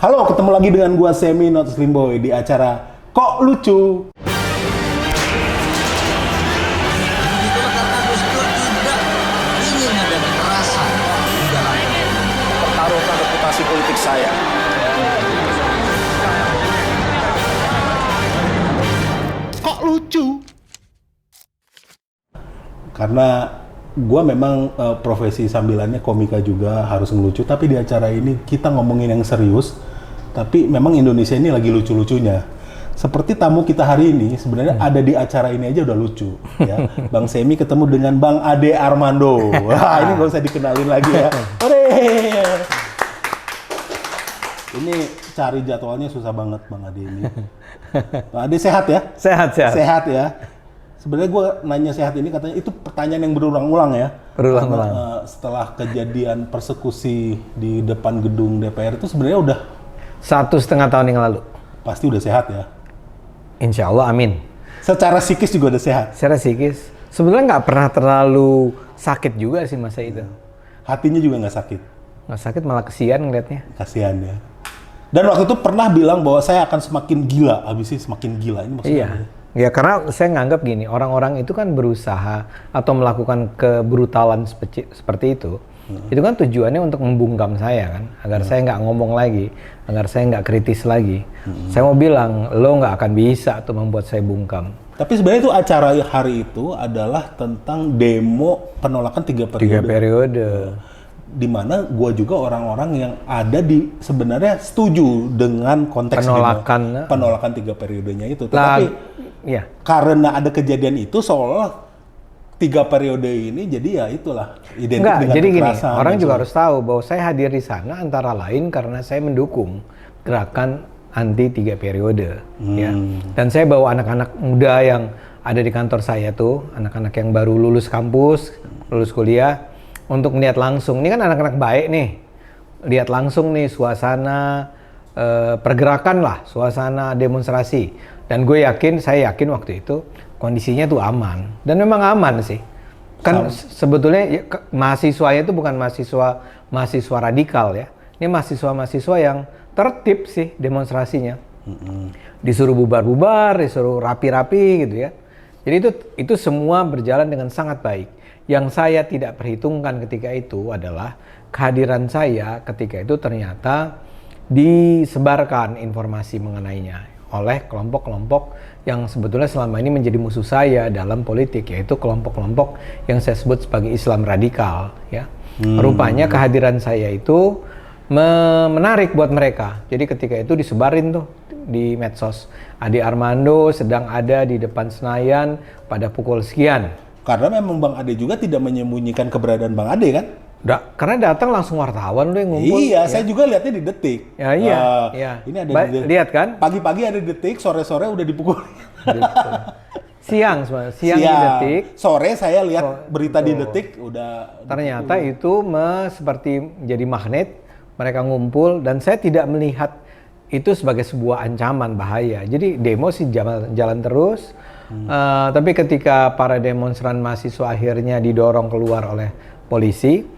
Halo, ketemu lagi dengan gua Semi Not Slim Boy di acara Kok Lucu. Begitulah karena Gus Dur tidak ingin ada kekerasan di dalam Pertaruhkan reputasi politik saya. Kok lucu? Karena gua memang profesi sambilannya komika juga, harus ngelucu. Tapi di acara ini kita ngomongin yang serius. Tapi memang Indonesia ini lagi lucu-lucunya. Seperti tamu kita hari ini sebenarnya ada di acara ini aja udah lucu, ya. Bang Semi ketemu dengan Bang Ade Armando. Wah, ini nggak usah dikenalin lagi ya. Ore. Ini cari jadwalnya susah banget Bang Ade ini. Bang Ade sehat ya? Sehat. Sehat ya. Sebenarnya gue nanya sehat ini katanya itu pertanyaan yang berulang-ulang ya. Berulang-ulang. Karena, setelah kejadian persekusi di depan gedung DPR itu sebenarnya udah 1,5 tahun yang lalu. pasti udah sehat ya. Insya Allah, amin. Secara psikis juga udah sehat. Secara psikis, sebenarnya nggak pernah terlalu sakit juga sih masa itu. Hatinya juga nggak sakit. Nggak sakit, malah kesian ngeliatnya. Kasihan ya. Dan waktu itu pernah bilang bahwa saya akan semakin gila. Habis ini semakin gila. Ini maksudnya Iya. Ya karena saya nganggap gini, orang-orang itu kan berusaha atau melakukan kebrutalan seperti itu. Itu kan tujuannya untuk membungkam saya kan, agar saya nggak ngomong lagi, agar saya nggak kritis lagi. Saya mau bilang, lo nggak akan bisa tuh membuat saya bungkam. Tapi sebenarnya itu acara hari itu adalah tentang demo penolakan 3 periode. 3 periode. Di mana gua juga orang-orang yang ada di sebenarnya setuju dengan konteks penolakan 3 periodenya itu. Tetapi iya. karena ada kejadian itu seolah 3 periode ini jadi ya itulah identik dengan jadi gini, kekerasan. orang juga harus tahu bahwa saya hadir di sana antara lain karena saya mendukung gerakan anti 3 periode. Ya. Dan saya bawa anak-anak muda yang ada di kantor saya tuh, anak-anak yang baru lulus kampus, lulus kuliah, untuk melihat langsung. Ini kan anak-anak baik nih, lihat langsung nih suasana pergerakan lah, suasana demonstrasi. Dan saya yakin waktu itu kondisinya tuh aman. Dan memang aman sih. Kan sebetulnya mahasiswanya itu bukan mahasiswa radikal ya. Ini mahasiswa-mahasiswa yang tertib sih demonstrasinya. Disuruh bubar-bubar, disuruh rapi-rapi gitu ya. Jadi itu semua berjalan dengan sangat baik. Yang saya tidak perhitungkan ketika itu adalah kehadiran saya ketika itu ternyata disebarkan informasi mengenainya oleh kelompok-kelompok yang sebetulnya selama ini menjadi musuh saya dalam politik, yaitu kelompok-kelompok yang saya sebut sebagai Islam radikal ya. Rupanya kehadiran saya itu menarik buat mereka. Jadi ketika itu disebarin tuh di medsos, Ade Armando sedang ada di depan Senayan pada pukul sekian. Karena memang Bang Ade juga tidak menyembunyikan keberadaan Bang Ade kan? Karena datang langsung wartawan lu yang ngumpul. Iya, ya. saya juga lihatnya di Detik. Ya, iya. Ini ada lihat kan? Pagi-pagi ada di Detik, sore-sore udah dipukul. Siang di Detik. Sore saya lihat berita di Detik udah. Ternyata itu seperti jadi magnet, mereka ngumpul dan saya tidak melihat itu sebagai sebuah ancaman bahaya. Jadi demo sih jalan terus. Tapi ketika para demonstran mahasiswa akhirnya didorong keluar oleh polisi,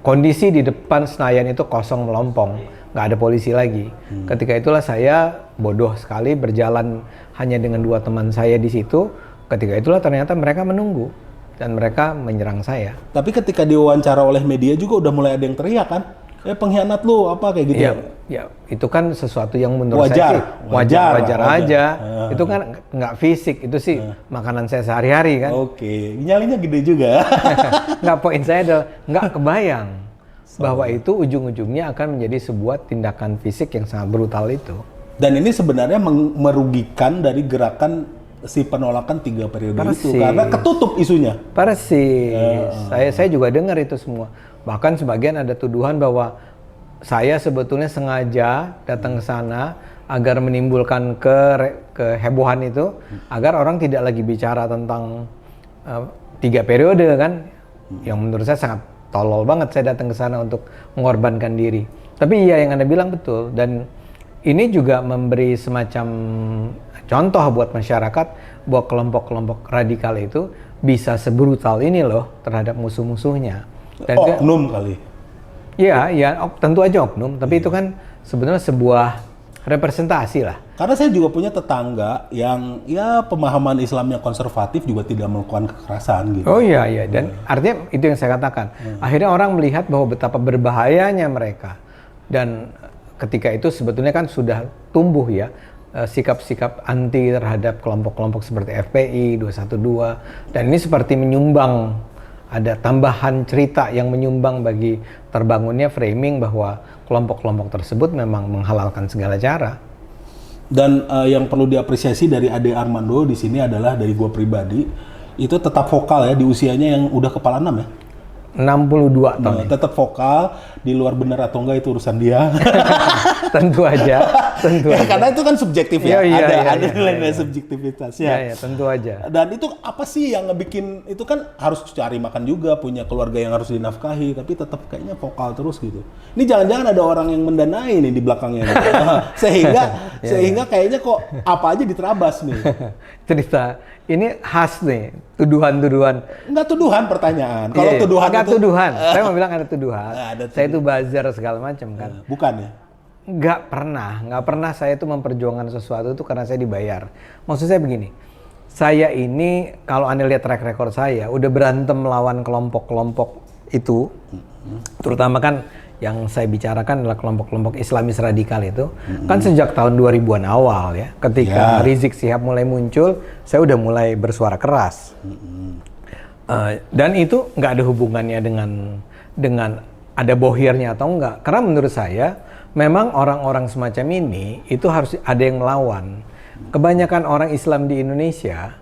kondisi di depan Senayan itu kosong melompong, nggak ada polisi lagi. Ketika itulah saya bodoh sekali berjalan hanya dengan 2 teman saya di situ. Ketika itulah ternyata mereka menunggu dan mereka menyerang saya. Tapi ketika diwawancara oleh media juga udah mulai ada yang teriak kan? Pengkhianat lu apa kayak gitu ya itu kan sesuatu yang menurut wajar, saya sih wajar aja. Itu kan nggak fisik, itu sih makanan saya sehari-hari kan. Oke, nyalinya gede juga. Nggak, poin saya adalah nggak kebayang bahwa itu ujung-ujungnya akan menjadi sebuah tindakan fisik yang sangat brutal itu. Dan ini sebenarnya merugikan dari gerakan si penolakan 3 periode Persis. itu karena ketutup isunya. Persis. Saya juga dengar itu semua. Bahkan sebagian ada tuduhan bahwa saya sebetulnya sengaja datang ke sana agar menimbulkan kehebohan itu, agar orang tidak lagi bicara tentang 3 periode kan, yang menurut saya sangat tolol banget saya datang ke sana untuk mengorbankan diri. Tapi iya yang Anda bilang betul, dan ini juga memberi semacam contoh buat masyarakat bahwa kelompok-kelompok radikal itu bisa sebrutal ini loh terhadap musuh-musuhnya. Dan oknum kali. Iya, ya tentu aja oknum, tapi itu kan sebenarnya sebuah representasi lah. Karena saya juga punya tetangga yang ya pemahaman Islamnya konservatif juga tidak melakukan kekerasan gitu. Oh iya, iya. Dan artinya itu yang saya katakan. Akhirnya orang melihat bahwa betapa berbahayanya mereka. Dan ketika itu sebetulnya kan sudah tumbuh ya sikap-sikap anti terhadap kelompok-kelompok seperti FPI, 212. Dan ini seperti menyumbang, ada tambahan cerita yang menyumbang bagi terbangunnya framing bahwa kelompok-kelompok tersebut memang menghalalkan segala cara. Dan yang perlu diapresiasi dari Ade Armando di sini adalah dari gua pribadi, itu tetap vokal ya di usianya yang udah kepala 6 ya. 62 tahun. Tetap vokal, di luar benar atau enggak itu urusan dia. Tentu aja, tentu Ya, aja. karena itu kan subjektif ya, Iya, ada iya, nilai-nilai iya. subjektivitasnya. Ya, tentu aja. Dan itu apa sih yang ngebikin itu kan harus cari makan juga, punya keluarga yang harus dinafkahi, tapi tetap kayaknya vokal terus gitu. Ini jangan-jangan ada orang yang mendanai nih di belakangnya, gitu. sehingga kayaknya kok apa aja diterabas nih. Cerita ini khas nih, tuduhan-tuduhan. Enggak tuduhan, pertanyaan. Kalau Iya, tuduhan enggak itu tuduhan. Saya mau bilang ada tuduhan. Ada Saya itu buzzer segala macam kan. bukan ya. Nggak pernah saya itu memperjuangkan sesuatu itu karena saya dibayar. Maksud saya begini, saya ini kalau Anda lihat track record saya, udah berantem melawan kelompok-kelompok itu, terutama kan yang saya bicarakan adalah kelompok-kelompok Islamis radikal itu, kan sejak tahun 2000-an awal ya, ketika Rizik Syihab mulai muncul, saya udah mulai bersuara keras. Dan itu nggak ada hubungannya dengan ada bohirnya atau enggak, karena menurut saya, memang orang-orang semacam ini itu harus ada yang melawan. Kebanyakan orang Islam di Indonesia,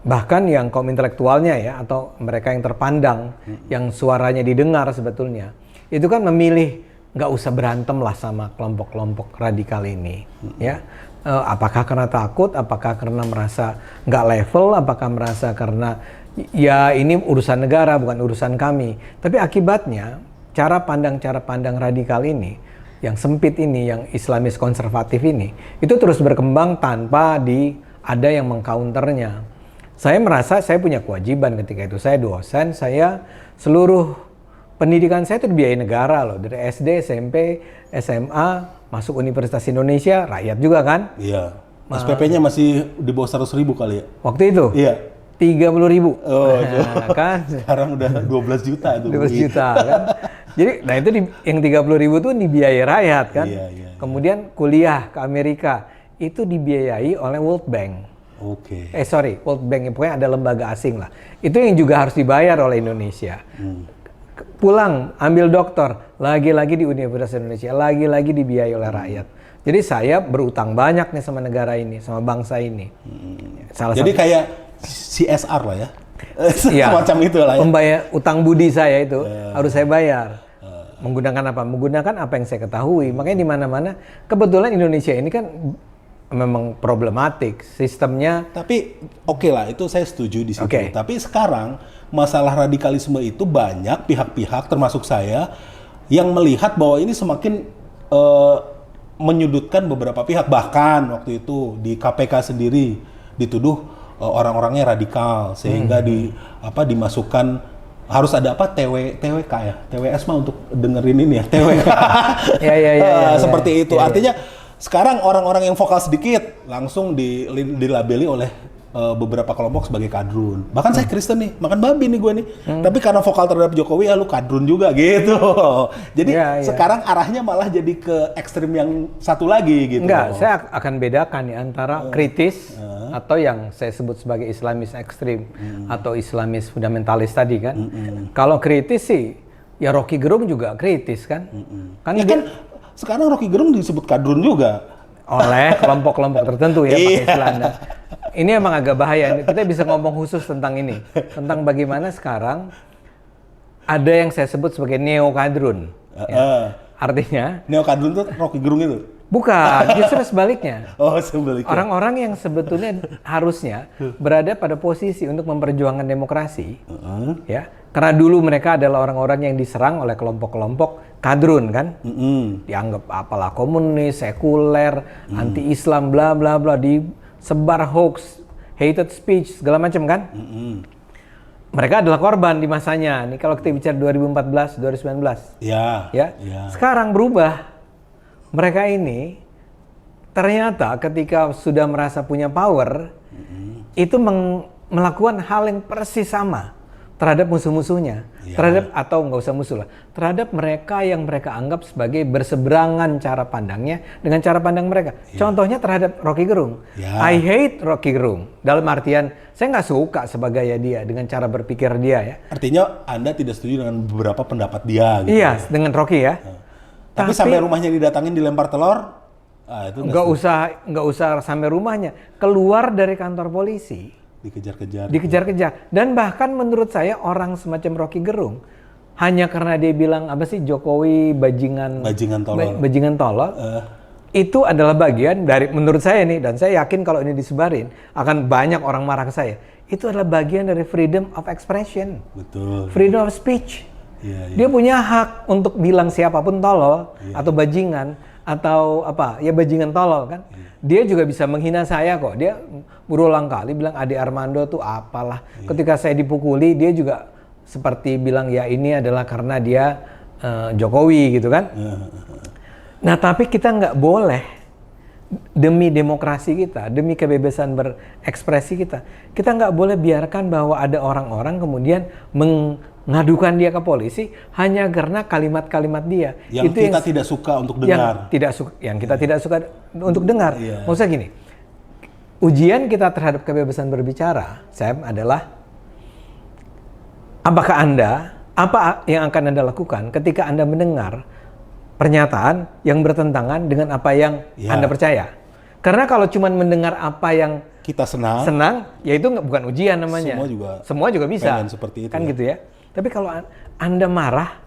bahkan yang kaum intelektualnya ya, atau mereka yang terpandang, yang suaranya didengar sebetulnya, itu kan memilih nggak usah berantem lah sama kelompok-kelompok radikal ini. Ya, apakah karena takut, apakah karena merasa nggak level, apakah merasa karena ya ini urusan negara bukan urusan kami. Tapi akibatnya cara pandang radikal ini, yang sempit ini, yang Islamis konservatif ini, itu terus berkembang tanpa ada yang mengcounternya. Saya merasa saya punya kewajiban ketika itu. Saya dosen, saya seluruh pendidikan saya itu dibiayai negara loh. Dari SD, SMP, SMA, masuk Universitas Indonesia, rakyat juga kan? Iya. SPP-nya masih di bawah 100.000 kali ya? Waktu itu? Iya. 30.000. Oh, nah, kan? Sekarang udah 12 juta tuh. 12 juta kan? Jadi, nah itu yang 30.000 itu dibiayai rakyat kan? Iya. Kemudian kuliah ke Amerika itu dibiayai oleh World Bank. Oke. World Bank, pokoknya ada lembaga asing lah. Itu yang juga harus dibayar oleh Indonesia. Pulang, ambil doktor, lagi-lagi di Universitas Indonesia, lagi-lagi dibiayai oleh rakyat. Jadi saya berutang banyak nih sama negara ini, sama bangsa ini. Jadi kayak CSR lah ya? Ya, Semacam itu lah ya? Pembayar utang budi saya itu harus saya bayar. Menggunakan apa? Menggunakan apa yang saya ketahui. Makanya di mana-mana, kebetulan Indonesia ini kan memang problematik sistemnya. Tapi oke lah, itu saya setuju di situ. Oke. Tapi sekarang masalah radikalisme itu banyak pihak-pihak termasuk saya yang melihat bahwa ini semakin menyudutkan beberapa pihak. Bahkan waktu itu di KPK sendiri dituduh orang-orangnya radikal sehingga dimasukkan harus ada apa TWK ya, TWS mah untuk dengerin ini ya, TWK. Ya, seperti itu. Ya. Artinya sekarang orang-orang yang vokal sedikit langsung dilabeli oleh beberapa kelompok sebagai kadrun. Bahkan saya Kristen nih, makan babi nih gue nih. Tapi karena vokal terhadap Jokowi ya lu kadrun juga gitu. Jadi sekarang arahnya malah jadi ke ekstrim yang satu lagi gitu. Enggak, saya akan bedakan nih antara kritis atau yang saya sebut sebagai Islamis ekstrim atau Islamis fundamentalis tadi kan. Kalau kritis sih ya Rocky Gerung juga kritis kan. Kan sekarang Rocky Gerung disebut kadrun juga oleh kelompok-kelompok tertentu ya pakai istilah Anda. Ini emang agak bahaya. Kita bisa ngomong khusus tentang ini, tentang bagaimana sekarang ada yang saya sebut sebagai neokadrun. Artinya neokadrun itu Rocky Gerung itu? Bukan, justru sebaliknya. Oh, sebaliknya. Orang-orang yang sebetulnya harusnya berada pada posisi untuk memperjuangkan demokrasi, ya. Karena dulu mereka adalah orang-orang yang diserang oleh kelompok-kelompok kadrun kan, dianggap apalah komunis, sekuler, anti-Islam, bla bla bla, disebar hoax, hated speech segala macam kan. mereka adalah korban di masanya. Nih kalau kita bicara 2014, 2019. Ya. Ya. Sekarang berubah. Mereka ini ternyata ketika sudah merasa punya power, itu melakukan hal yang persis sama terhadap musuh-musuhnya, terhadap atau nggak usah musuh lah, terhadap mereka yang mereka anggap sebagai berseberangan cara pandangnya dengan cara pandang mereka. Contohnya terhadap Rocky Gerung. I hate Rocky Gerung dalam artian saya nggak suka sebagai dia dengan cara berpikir dia ya. Artinya Anda tidak setuju dengan beberapa pendapat dia gitu. Iya, dengan Rocky ya. Tapi sampai rumahnya didatangin dilempar telur, itu nggak usah sampai rumahnya, keluar dari kantor polisi. Dikejar-kejar. Dan bahkan menurut saya orang semacam Rocky Gerung hanya karena dia bilang apa sih Jokowi bajingan tolol. Itu adalah bagian dari menurut saya nih, dan saya yakin kalau ini disebarin akan banyak orang marah ke saya. Itu adalah bagian dari freedom of expression. Betul. Freedom of speech. Dia punya hak untuk bilang siapapun tolol atau bajingan atau apa ya bajingan tolol kan. Dia juga bisa menghina saya kok. Dia berulang kali bilang Ade Armando tuh apalah. Ketika saya dipukuli dia juga seperti bilang ya ini adalah karena dia Jokowi gitu kan. Nah tapi kita nggak boleh demi demokrasi kita, demi kebebasan berekspresi kita nggak boleh biarkan bahwa ada orang-orang kemudian mengadukan dia ke polisi hanya karena kalimat-kalimat dia. Yang itu kita tidak suka untuk dengar. Yang kita tidak suka untuk dengar. Maksudnya gini, ujian kita terhadap kebebasan berbicara, Sam, adalah apakah apa yang akan Anda lakukan ketika Anda mendengar pernyataan yang bertentangan dengan apa yang Anda percaya. Karena kalau cuma mendengar apa yang kita senang, ya itu bukan ujian namanya. Semua juga bisa. Seperti itu, kan gitu ya. Tapi kalau Anda marah,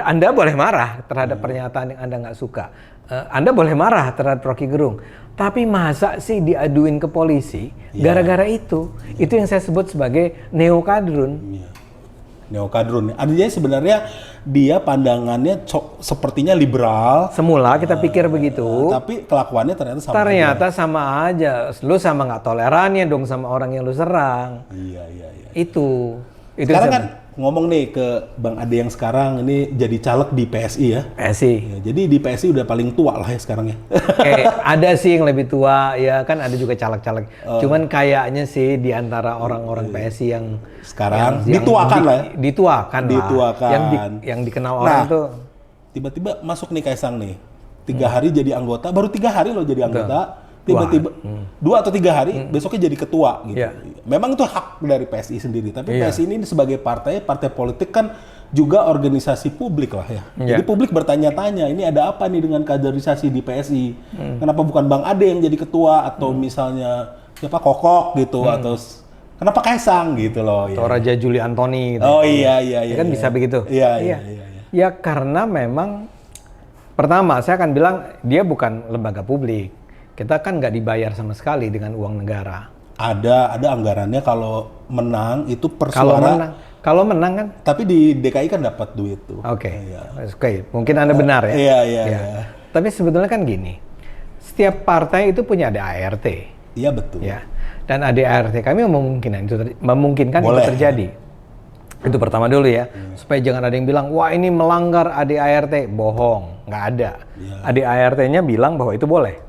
Anda boleh marah terhadap pernyataan yang Anda nggak suka. Anda boleh marah terhadap Rocky Gerung. Tapi masa sih diaduin ke polisi gara-gara itu? Itu yang saya sebut sebagai neokadrun. Neokadrun. Artinya sebenarnya dia pandangannya sepertinya liberal. Semula kita pikir begitu. Tapi kelakuannya ternyata sama aja. Lu sama nggak tolerannya dong sama orang yang lu serang. Iya. Itu sekarang kan ngomong nih ke Bang Ade yang sekarang ini jadi caleg di PSI ya. PSI. Ya, jadi di PSI udah paling tua lah ya sekarang ya. Ada sih yang lebih tua ya kan, ada juga caleg-caleg. Cuman kayaknya sih di antara orang-orang PSI yang sekarang dituakan lah. Dituakan. Yang dikenal orang tuh. Tiba-tiba masuk nih Kaisang nih. 3 hari jadi anggota, baru 3 hari loh jadi anggota. Tiba-tiba 2 atau 3 hari besoknya jadi ketua gitu. Memang itu hak dari PSI sendiri, tapi PSI ini sebagai partai politik kan juga organisasi publik lah ya. Jadi publik bertanya-tanya, ini ada apa nih dengan kaderisasi di PSI? Kenapa bukan Bang Ade yang jadi ketua atau misalnya siapa Kokok gitu atau kenapa Kaisang gitu loh atau Raja Juli Antoni gitu. Oh iya. Kan bisa begitu. Iya. Ya karena memang pertama saya akan bilang dia bukan lembaga publik. Kita kan nggak dibayar sama sekali dengan uang negara. Ada anggarannya kalau menang itu per suara. Kalau menang kan. Tapi di DKI kan dapat duit tuh. Oke. Mungkin Anda benar ya. Iya. Tapi sebetulnya kan gini. Setiap partai itu punya ADART. Iya betul. Ya. Dan ADART kami memungkinkan itu terjadi. Itu pertama dulu ya. Supaya jangan ada yang bilang, wah ini melanggar ADART. Bohong. Nggak ada. ADART-nya bilang bahwa itu boleh.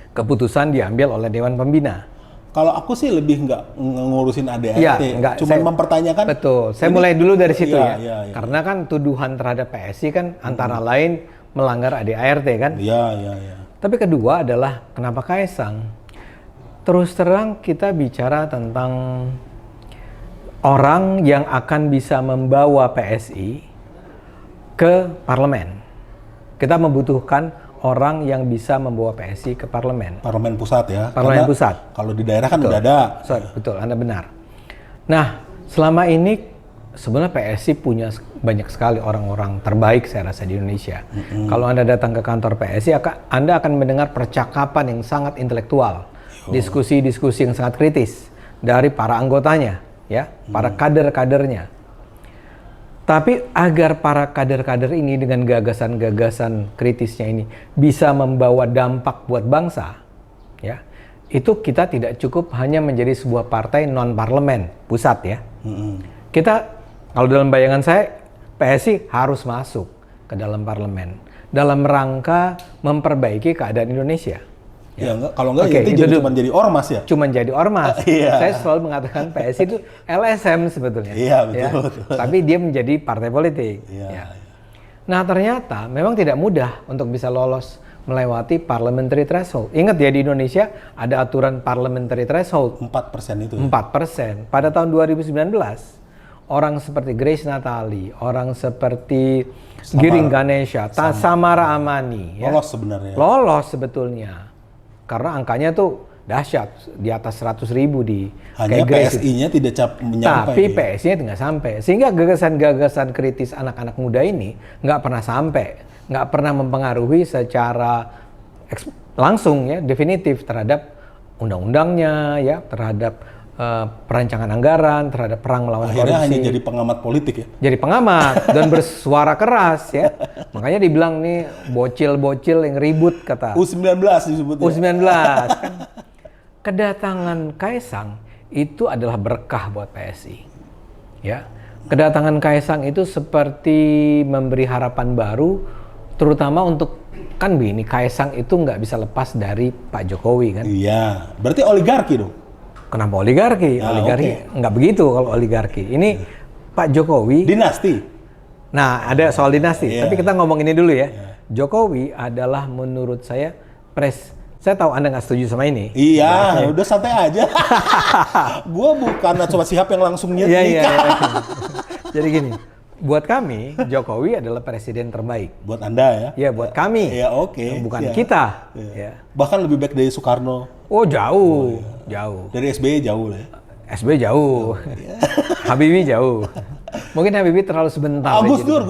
Keputusan diambil oleh Dewan Pembina. Kalau aku sih lebih nggak ngurusin ADART, cuma mempertanyakan. Betul, saya mulai dulu dari situ ya. Karena kan tuduhan terhadap PSI kan antara lain melanggar ADART kan. Iya. Tapi kedua adalah kenapa Kaisang? Terus terang kita bicara tentang orang yang akan bisa membawa PSI ke parlemen. Kita membutuhkan orang yang bisa membawa PSI ke parlemen. Parlemen pusat ya. Parlemen pusat. Kalau di daerah kan udah ada. Betul, Anda benar. Nah, selama ini sebenarnya PSI punya banyak sekali orang-orang terbaik saya rasa di Indonesia. Kalau Anda datang ke kantor PSI, Anda akan mendengar percakapan yang sangat intelektual, diskusi-diskusi yang sangat kritis dari para anggotanya, ya, para kader-kadernya. Tapi agar para kader-kader ini dengan gagasan-gagasan kritisnya ini bisa membawa dampak buat bangsa, ya, itu kita tidak cukup hanya menjadi sebuah partai non-parlemen pusat ya. Kita, kalau dalam bayangan saya, PSI harus masuk ke dalam parlemen dalam rangka memperbaiki keadaan Indonesia. Ya, kalau enggak ya itu cuma jadi ormas ya. Cuma jadi ormas. Iya. Saya selalu mengatakan PSI itu LSM sebetulnya. Iya, betul, betul. Tapi dia menjadi partai politik. Iya. Ya. Nah, ternyata memang tidak mudah untuk bisa lolos melewati parliamentary threshold. Ingat ya, di Indonesia ada aturan parliamentary threshold 4% itu. 4%. Pada tahun 2019, orang seperti Grace Natali, orang seperti Giring Ganesha, Samara Amani, Lolos sebenarnya. Lolos sebetulnya. Karena angkanya tuh dahsyat, di atas 100.000 di Hanya kayak Grace. PSI-nya tidak menyampai. Tapi PSI-nya tidak sampai. Sehingga gagasan-gagasan kritis anak-anak muda ini nggak pernah sampai. Nggak pernah mempengaruhi secara langsung ya, definitif terhadap undang-undangnya, ya, terhadap perancangan anggaran, terhadap perang melawan korupsi. Akhirnya hanya jadi pengamat politik ya? Jadi pengamat dan bersuara keras ya. Makanya dibilang nih bocil-bocil yang ribut kata. U19 disebutnya. U19. Kan, kedatangan Kaisang itu adalah berkah buat PSI. Ya. Kedatangan Kaisang itu seperti memberi harapan baru, terutama untuk, kan begini, Kaisang itu nggak bisa lepas dari Pak Jokowi kan. Iya, berarti oligarki dong? Kenapa oligarki? Oligarki nggak begitu kalau oligarki. Ini Pak Jokowi. Dinasti? Nah, ada soal dinasti. Iya. Tapi kita ngomong ini dulu ya. Jokowi adalah menurut saya saya tahu Anda nggak setuju sama ini. Iya, udah santai aja. Gua bukan Najwa Shihab yang langsung Iya. nikah. Jadi gini, buat kami Jokowi adalah presiden terbaik. Buat Anda ya? Ya, buat kami. Iya, oke. Bukan siap. kita. Iya. Ya. Bahkan lebih baik dari Soekarno. Oh, jauh. Jauh. Dari SBY jauh lah ya. SBY jauh. Habibie jauh. Mungkin Habibie terlalu sebentar. Gus Dur.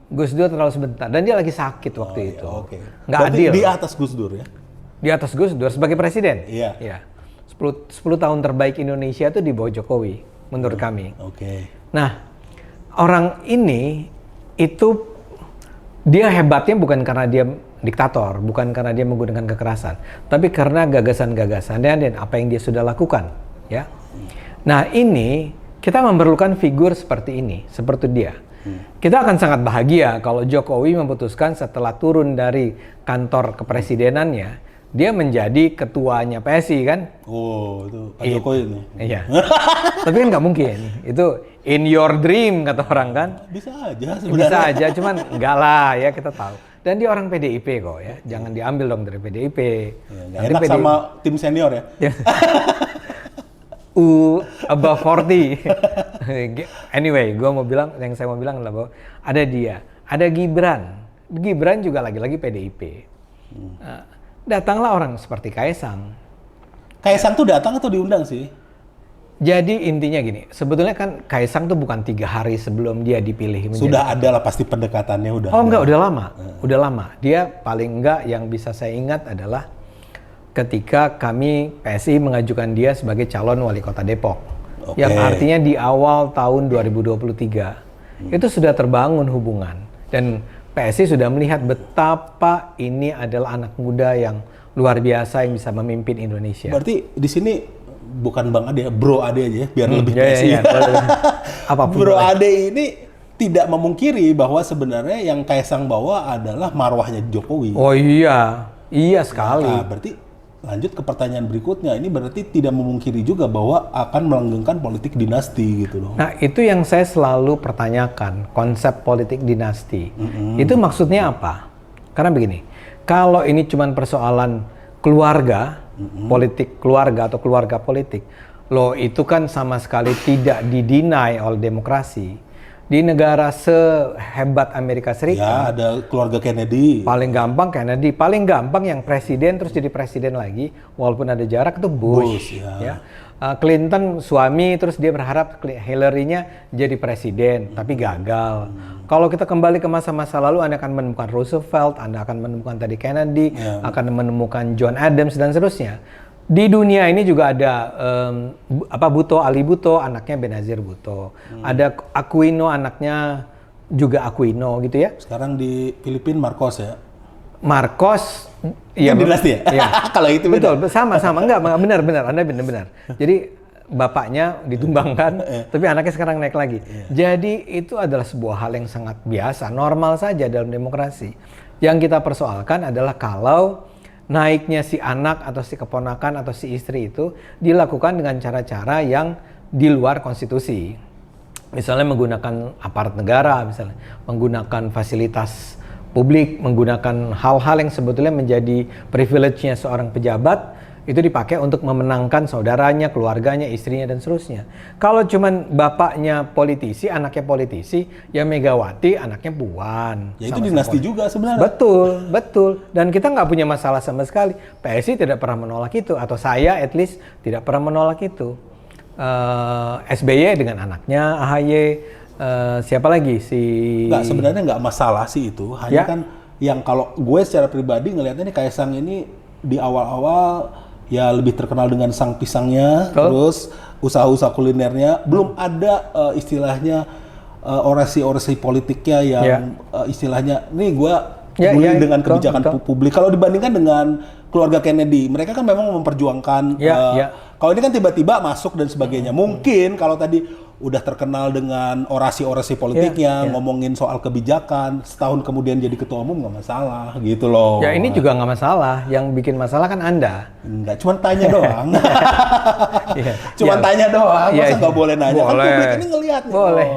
Gus Dur terlalu sebentar. Dan dia lagi sakit waktu itu. Oke. Nggak Berarti adil. di atas Gus Dur ya? Di atas Gus Dur sebagai presiden. Iya. 10 tahun terbaik Indonesia itu di bawah Jokowi menurut kami. Oke. Nah, orang ini itu dia hebatnya bukan karena dia diktator, bukan karena dia menggunakan kekerasan, tapi karena gagasan-gagasannya dan apa yang dia sudah lakukan, ya. Nah, ini kita memerlukan figur seperti ini, seperti dia. Kita akan sangat bahagia kalau Jokowi memutuskan setelah turun dari kantor kepresidenannya, dia menjadi ketuanya PSI kan? Oh, itu Pak Jokowi ini. Iya. Tapi kan nggak mungkin. Itu in your dream kata orang kan? Bisa aja sebenarnya. Bisa aja, cuman enggak lah ya, kita tahu. Dan dia orang PDIP kok ya. Jangan diambil dong dari PDIP. Ya, nggak enak sama tim senior ya. Above 40. Anyway, saya mau bilang adalah bahwa ada dia, ada Gibran. Gibran juga lagi-lagi PDIP. Datanglah orang seperti Kaisang. Kaisang tuh datang atau diundang sih? Jadi intinya gini, sebetulnya kan Kaisang tuh bukan 3 hari sebelum dia dipilih menjadi. Sudah ada lah pasti pendekatannya udah. Oh enggak, udah lama. Udah lama. Dia paling enggak yang bisa saya ingat adalah ketika kami PSI mengajukan dia sebagai calon wali kota Depok. Oke. Yang artinya di awal tahun 2023. Itu sudah terbangun hubungan. Dan PSI sudah melihat betapa ini adalah anak muda yang luar biasa yang bisa memimpin Indonesia. Berarti di sini bukan Bang Ade, Bro Ade aja ya, biar lebih ya, PSI. ya, apapun Bro boleh. Ade ini tidak memungkiri bahwa sebenarnya yang Kaisang bawa adalah marwahnya Jokowi. Oh iya, iya sekali. Nah, berarti lanjut ke pertanyaan berikutnya, ini berarti tidak memungkiri juga bahwa akan melanggengkan politik dinasti gitu loh. Nah, itu yang saya selalu pertanyakan, konsep politik dinasti. Itu maksudnya apa? Karena begini, kalau ini cuma persoalan keluarga, politik keluarga atau keluarga politik, loh itu kan sama sekali tidak didinai oleh demokrasi. Di negara sehebat Amerika Ya, Serikat, ada keluarga Kennedy. paling gampang Kennedy, paling gampang yang presiden terus jadi presiden lagi, walaupun ada jarak itu Bush. Ya. Clinton suami terus dia berharap Hillary-nya jadi presiden, tapi gagal. Kalau kita kembali ke masa-masa lalu, Anda akan menemukan Roosevelt, Anda akan menemukan tadi Kennedy, akan menemukan John Adams dan seterusnya. Di dunia ini juga ada Ali Bhutto, anaknya Benazir Bhutto. Ada Aquino, anaknya juga Aquino gitu ya. Sekarang di Filipina Marcos ya. Marcos Iya, dinasti ya? Iya. Kalau itu beda. Betul, sama enggak benar. Anda benar. Jadi bapaknya ditumbangkan, tapi anaknya sekarang naik lagi. Jadi itu adalah sebuah hal yang sangat biasa, normal saja dalam demokrasi. Yang kita persoalkan adalah kalau naiknya si anak atau si keponakan atau si istri itu dilakukan dengan cara-cara yang di luar konstitusi. Misalnya menggunakan aparat negara, misalnya menggunakan fasilitas publik, menggunakan hal-hal yang sebetulnya menjadi privilege-nya seorang pejabat, itu dipakai untuk memenangkan saudaranya, keluarganya, istrinya, dan seterusnya. Kalau cuman bapaknya politisi, anaknya politisi, ya Megawati, anaknya Puan. Ya itu dinasti juga sebenarnya. Betul. Dan kita nggak punya masalah sama sekali. PSI tidak pernah menolak itu, atau saya at least tidak pernah menolak itu. SBY dengan anaknya, AHY, siapa lagi Nggak, sebenarnya nggak masalah sih itu. Hanya Ya. kan yang kalau gue secara pribadi ngelihatnya nih Kaisang ini di awal-awal ya lebih terkenal dengan sang pisangnya, terus usaha-usaha kulinernya. Belum ada istilahnya orasi-orasi politiknya yang istilahnya nih gue peduli dengan kebijakan publik. Kalau dibandingkan dengan keluarga Kennedy, mereka kan memang memperjuangkan. Kalau ini kan tiba-tiba masuk dan sebagainya. Mungkin kalau tadi udah terkenal dengan orasi-orasi politiknya, ngomongin soal kebijakan, setahun kemudian jadi ketua umum nggak masalah, gitu loh. Ya ini juga nggak masalah. Yang bikin masalah kan Anda. Enggak, cuma tanya doang. Cuma tanya doang, masa nggak boleh nanya? Kan publik ini ngelihat nih. Boleh.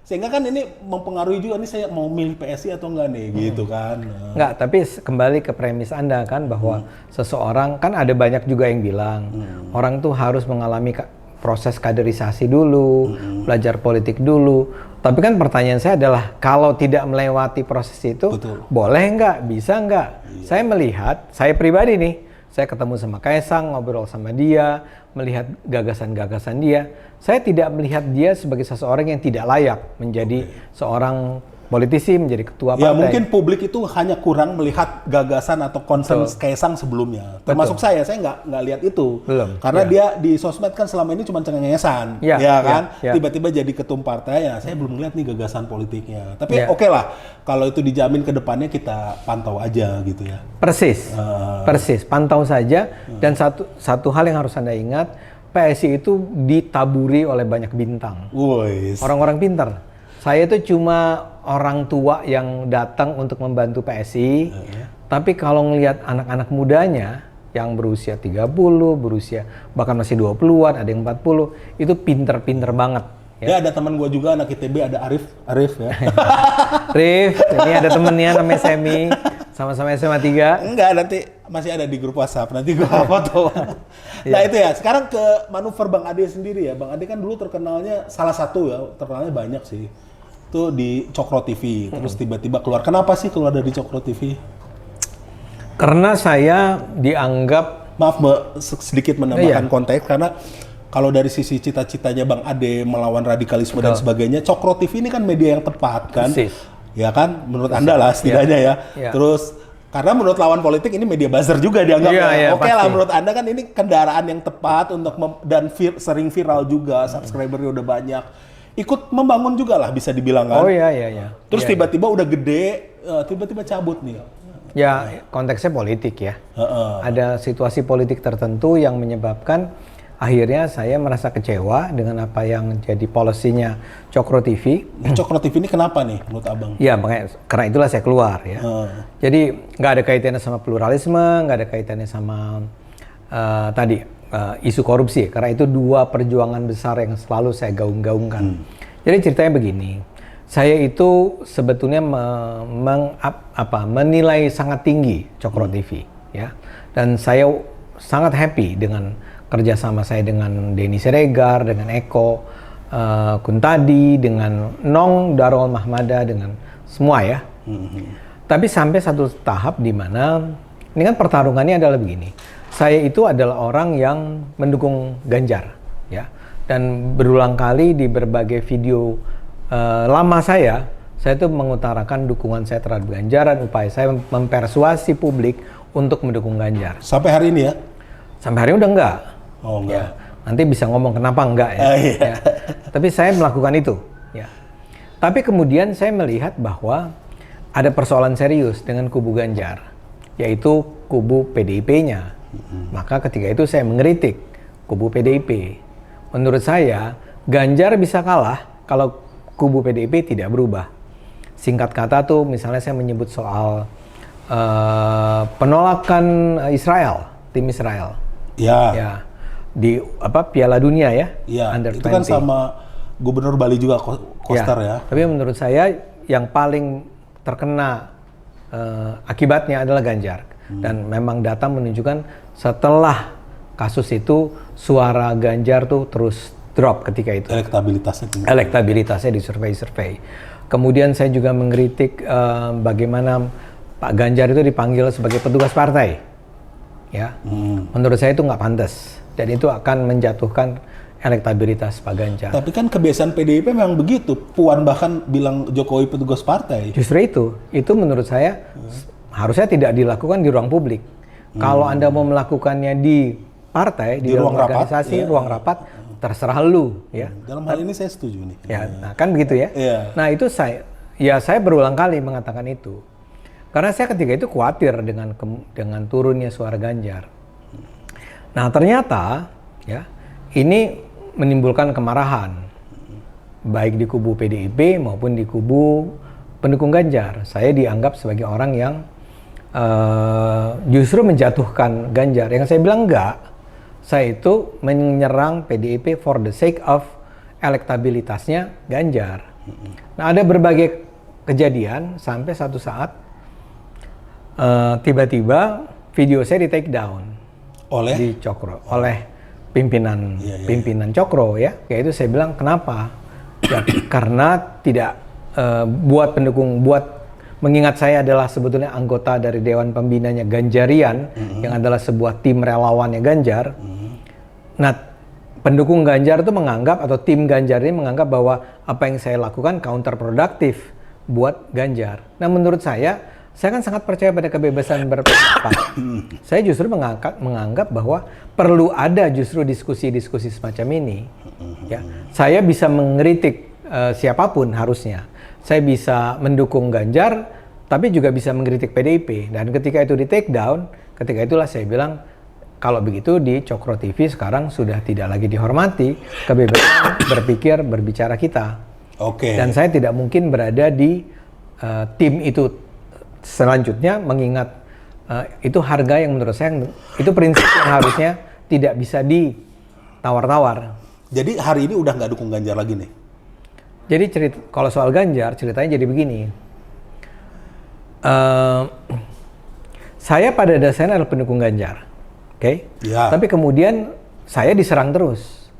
Sehingga kan ini mempengaruhi juga nih saya mau milih PSI atau enggak nih, gitu kan. Enggak, tapi kembali ke premis Anda kan bahwa seseorang, kan ada banyak juga yang bilang orang tuh harus mengalami proses kaderisasi dulu, belajar politik dulu. Tapi kan pertanyaan saya adalah kalau tidak melewati proses itu, boleh nggak, bisa nggak? Saya melihat, saya pribadi nih, saya ketemu sama Kaisang, ngobrol sama dia, melihat gagasan-gagasan dia. Saya tidak melihat dia sebagai seseorang yang tidak layak menjadi seorang politisi, menjadi ketua partai. Ya mungkin publik itu hanya kurang melihat gagasan atau concern Kaisang sebelumnya. Termasuk saya nggak lihat itu. Belum. Karena dia di sosmed kan selama ini cuma cengengesan. Ya kan? Tiba-tiba jadi ketum partai, ya saya belum lihat nih gagasan politiknya. Tapi oke lah, kalau itu dijamin ke depannya kita pantau aja gitu ya. Persis, pantau saja. Dan satu hal yang harus Anda ingat, PSI itu ditaburi oleh banyak bintang. Orang-orang pintar. Saya itu cuma orang tua yang datang untuk membantu PSI. Tapi kalau ngelihat anak-anak mudanya yang berusia 30, berusia bahkan masih 20-an, ada yang 40, itu pinter-pinter banget. Ya ada teman gue juga anak ITB, ada Arif ya. Rif, ini ada temennya namanya Semi, sama-sama SMA 3. Enggak, nanti masih ada di grup WhatsApp, nanti gue foto. Nah itu ya, sekarang ke manuver Bang Ade sendiri ya. Bang Ade kan dulu terkenalnya, salah satu ya, terkenalnya banyak sih. Itu di Cokro TV, terus tiba-tiba keluar. Kenapa sih keluar dari Cokro TV? Karena saya dianggap, maaf sedikit menambahkan konteks, karena kalau dari sisi cita-citanya Bang Ade melawan radikalisme dan sebagainya, Cokro TV ini kan media yang tepat kan? Ya kan, menurut Anda lah setidaknya ya. Terus karena menurut lawan politik ini media buzzer juga dianggapnya. Oke lah, menurut Anda kan ini kendaraan yang tepat untuk dan sering viral juga, subscribernya udah banyak. Ikut membangun juga lah bisa dibilang kan. Terus tiba-tiba udah gede, tiba-tiba cabut nih. Ya konteksnya politik ya. Ada situasi politik tertentu yang menyebabkan akhirnya saya merasa kecewa dengan apa yang jadi polisinya Cokro TV. Cokro TV ini kenapa nih menurut Abang? Ya makanya karena itulah saya keluar ya. Jadi nggak ada kaitannya sama pluralisme, nggak ada kaitannya sama isu korupsi. Karena itu dua perjuangan besar yang selalu saya gaung-gaungkan. Jadi ceritanya begini, saya itu sebetulnya menilai sangat tinggi Cokro TV ya, dan saya sangat happy dengan kerjasama saya dengan Denny Siregar, dengan Eko Kuntadi, dengan Nong Darul Mahmada, dengan semua ya. Tapi sampai satu tahap di mana ini kan pertarungannya adalah begini. Saya itu adalah orang yang mendukung Ganjar ya, dan berulang kali di berbagai video lama saya itu mengutarakan dukungan saya terhadap Ganjar dan upaya saya mempersuasi publik untuk mendukung Ganjar. Sampai hari ini ya? Sampai hari ini udah enggak. Oh enggak. Ya, nanti bisa ngomong kenapa enggak ya. Ya. Tapi saya melakukan itu. Ya. Tapi kemudian saya melihat bahwa ada persoalan serius dengan kubu Ganjar. yaitu kubu PDIP-nya. Maka ketika itu saya mengkritik kubu PDIP. Menurut saya, Ganjar bisa kalah kalau kubu PDIP tidak berubah. Singkat kata tuh, misalnya saya menyebut soal penolakan Israel, tim Israel. Ya. Di Piala Dunia ya. Iya. Under Itu kan 20. sama Gubernur Bali juga Koster ya. Tapi menurut saya yang paling terkena akibatnya adalah Ganjar. Dan memang data menunjukkan setelah kasus itu suara Ganjar tuh terus drop ketika itu. Elektabilitasnya di survei-survei. Kemudian saya juga mengkritik bagaimana Pak Ganjar itu dipanggil sebagai petugas partai. Ya, menurut saya itu nggak pantas dan itu akan menjatuhkan elektabilitas Pak Ganjar. Tapi kan kebiasaan PDIP memang begitu. Puan bahkan bilang Jokowi petugas partai. Justru itu menurut saya harusnya tidak dilakukan di ruang publik. Kalau Anda mau melakukannya di partai, di dalam organisasi, ruang rapat, terserah lu. Ya. Dalam hal ini saya setuju nih. Ya, nah kan begitu ya. Nah itu saya berulang kali mengatakan itu. Karena saya ketika itu khawatir dengan turunnya suara Ganjar. Nah ternyata ya ini menimbulkan kemarahan baik di kubu PDIP maupun di kubu pendukung Ganjar. Saya dianggap sebagai orang yang justru menjatuhkan Ganjar. Yang saya bilang enggak, saya itu menyerang PDIP for the sake of elektabilitasnya Ganjar. Nah ada berbagai kejadian sampai satu saat tiba-tiba video saya di take down di Cokro oleh pimpinan Cokro ya. Kayak itu saya bilang kenapa? Ya, karena tidak buat mengingat saya adalah sebetulnya anggota dari Dewan Pembinanya Ganjarian yang adalah sebuah tim relawannya Ganjar. Nah, pendukung Ganjar itu menganggap atau tim Ganjar ini menganggap bahwa apa yang saya lakukan counterproduktif buat Ganjar. Nah, menurut saya kan sangat percaya pada kebebasan berpendapat. Saya justru menganggap bahwa perlu ada justru diskusi-diskusi semacam ini. Ya, saya bisa mengkritik siapapun harusnya. Saya bisa mendukung Ganjar, tapi juga bisa mengkritik PDIP. Dan ketika itu di take down, ketika itulah saya bilang, kalau begitu di Cokro TV sekarang sudah tidak lagi dihormati kebebasan berpikir, berbicara kita. Dan saya tidak mungkin berada di tim itu selanjutnya, mengingat itu harga yang menurut saya, itu prinsip yang harusnya tidak bisa ditawar-tawar. Jadi hari ini udah nggak dukung Ganjar lagi nih? Jadi kalau soal Ganjar, ceritanya jadi begini. Saya pada dasarnya adalah pendukung Ganjar. Tapi kemudian saya diserang terus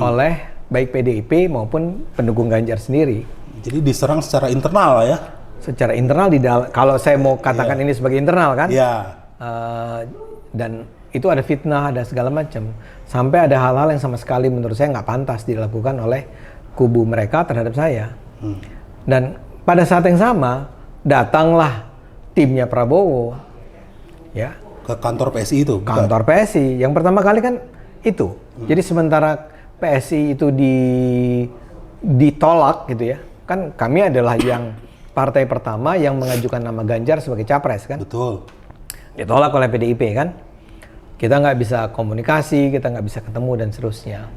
oleh baik PDIP maupun pendukung Ganjar sendiri. Jadi diserang secara internal ya? Secara internal kalau saya mau katakan ini sebagai internal kan? Dan itu ada fitnah, ada segala macam. Sampai ada hal-hal yang sama sekali menurut saya nggak pantas dilakukan oleh kubu mereka terhadap saya. Dan pada saat yang sama datanglah timnya Prabowo ya ke kantor PSI itu. Kantor PSI yang pertama kali kan itu. Jadi sementara PSI itu ditolak gitu ya. Kan kami adalah yang partai pertama yang mengajukan nama Ganjar sebagai capres kan. Betul. Ditolak oleh PDIP kan. Kita nggak bisa komunikasi, kita nggak bisa ketemu dan seterusnya.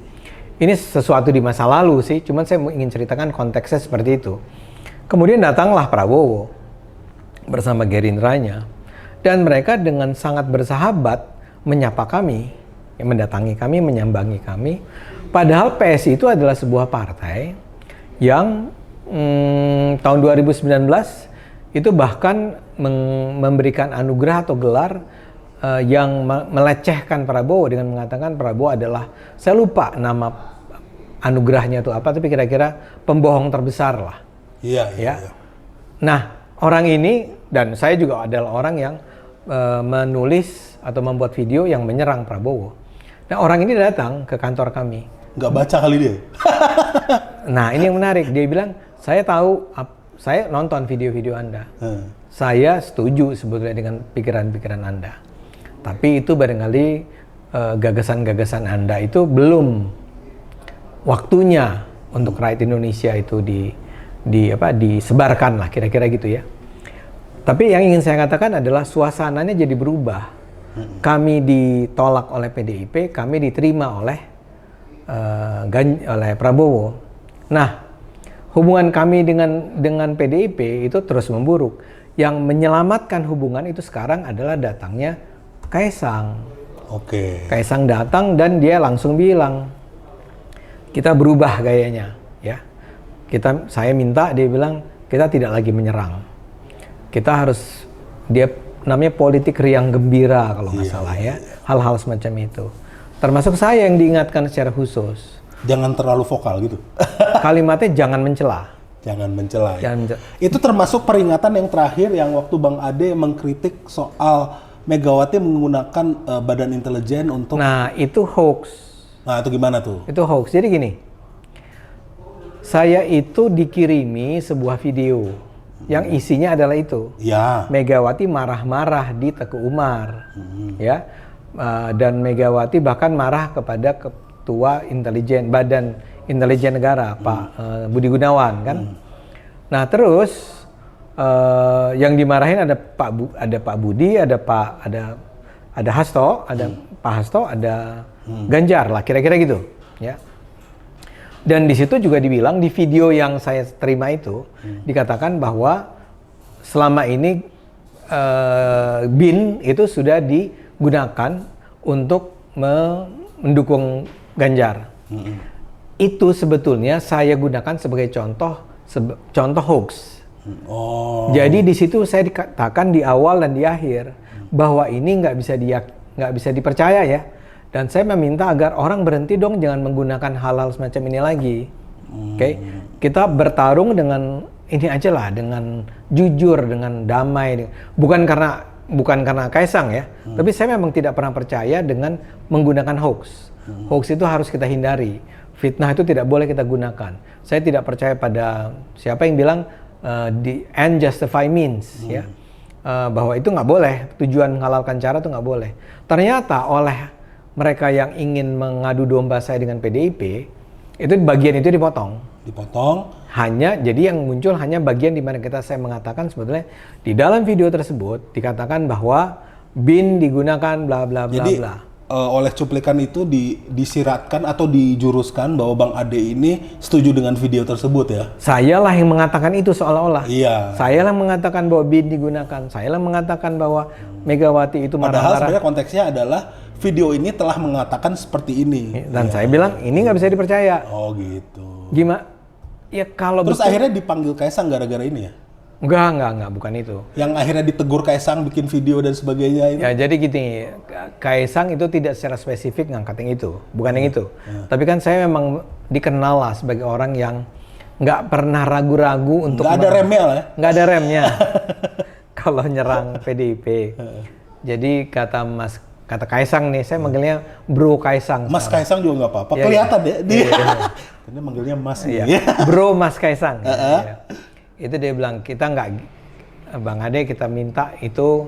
Ini sesuatu di masa lalu sih, cuman saya ingin ceritakan konteksnya seperti itu. Kemudian datanglah Prabowo bersama Gerindranya, dan mereka dengan sangat bersahabat menyapa kami, mendatangi kami, menyambangi kami. Padahal PSI itu adalah sebuah partai yang tahun 2019 itu bahkan memberikan anugerah atau gelar yang melecehkan Prabowo dengan mengatakan Prabowo adalah, saya lupa nama anugerahnya itu apa, tapi kira-kira pembohong terbesar lah. Iya. Nah, orang ini, dan saya juga adalah orang yang menulis atau membuat video yang menyerang Prabowo. Nah, orang ini datang ke kantor kami. Nggak baca kali dia? Nah, ini yang menarik. Dia bilang, saya tahu, saya nonton video-video Anda. Saya setuju sebetulnya dengan pikiran-pikiran Anda. Tapi itu barangkali gagasan-gagasan Anda itu belum waktunya untuk rakyat Indonesia itu disebarkan lah, kira-kira gitu ya. Tapi yang ingin saya katakan adalah suasananya jadi berubah. Kami ditolak oleh PDIP, kami diterima oleh oleh Prabowo. Nah, hubungan kami dengan PDIP itu terus memburuk. Yang menyelamatkan hubungan itu sekarang adalah datangnya Kaisang. Oke. Kaisang datang dan dia langsung bilang, kita berubah gayanya, ya. Saya minta, dia bilang kita tidak lagi menyerang. Kita harus, dia namanya politik riang gembira kalau nggak salah ya. Hal-hal semacam itu. Termasuk saya yang diingatkan secara khusus. Jangan terlalu vokal gitu. Kalimatnya jangan mencela. Jangan mencela. Ya. Jangan mencela. Itu termasuk peringatan yang terakhir yang waktu Bang Ade mengkritik soal Megawati menggunakan badan intelijen untuk... Nah, itu hoax. Nah, itu gimana tuh? Itu hoax. Jadi gini, saya itu dikirimi sebuah video yang isinya adalah itu. Ya. Megawati marah-marah di Teguh Umar, ya, dan Megawati bahkan marah kepada Ketua Intelijen, Badan Intelijen Negara, Pak Budi Gunawan, kan. Nah terus yang dimarahin ada Pak Budi, ada Hasto, ada Pak Hasto, ada Ganjar lah, kira-kira gitu, ya. Dan di situ juga dibilang di video yang saya terima itu dikatakan bahwa selama ini BIN itu sudah digunakan untuk mendukung Ganjar. Itu sebetulnya saya gunakan sebagai contoh hoax. Oh. Jadi di situ saya dikatakan di awal dan di akhir bahwa ini nggak bisa dipercaya ya. Dan saya meminta agar orang berhenti dong, jangan menggunakan hal-hal semacam ini lagi. Oke, kita bertarung dengan ini aja lah, dengan jujur, dengan damai. Bukan karena Kaisang ya, tapi saya memang tidak pernah percaya dengan menggunakan hoax. Hoax itu harus kita hindari. Fitnah itu tidak boleh kita gunakan. Saya tidak percaya pada siapa yang bilang the end justify means, ya, bahwa itu nggak boleh. Tujuan menghalalkan cara itu nggak boleh. Ternyata oleh mereka yang ingin mengadu domba saya dengan PDIP, itu bagian itu dipotong. Hanya, jadi yang muncul hanya bagian di mana saya mengatakan sebetulnya di dalam video tersebut dikatakan bahwa BIN digunakan bla bla bla bla. Oleh cuplikan itu disiratkan atau dijuruskan bahwa Bang Ade ini setuju dengan video tersebut ya? Sayalah yang mengatakan itu seolah-olah. Iya. Sayalah mengatakan bahwa BIN digunakan. Sayalah mengatakan bahwa Megawati itu marah-marah. Padahal sebenarnya konteksnya adalah video ini telah mengatakan seperti ini. Dan saya bilang ini nggak bisa dipercaya. Oh gitu. Gimana? Ya kalau terus akhirnya dipanggil Kaisang gara-gara ini ya? Enggak, bukan itu. Yang akhirnya ditegur Kaisang bikin video dan sebagainya itu? Ya jadi gini, Kaisang itu tidak secara spesifik ngangkat yang itu, bukan yang itu. Tapi kan saya memang dikenal lah sebagai orang yang nggak pernah ragu-ragu untuk... Nggak ada remnya lah ya? Nggak ada remnya. Kalau nyerang PDIP. Jadi kata Kaisang nih, saya manggilnya Bro Kaisang. Mas sekarang. Kaisang juga nggak apa-apa, Ya, kelihatan ya dia. Ini manggilnya Mas nih. Ya. Bro Mas Kaisang. Ya. Itu dia bilang, kita nggak, Bang Ade kita minta itu,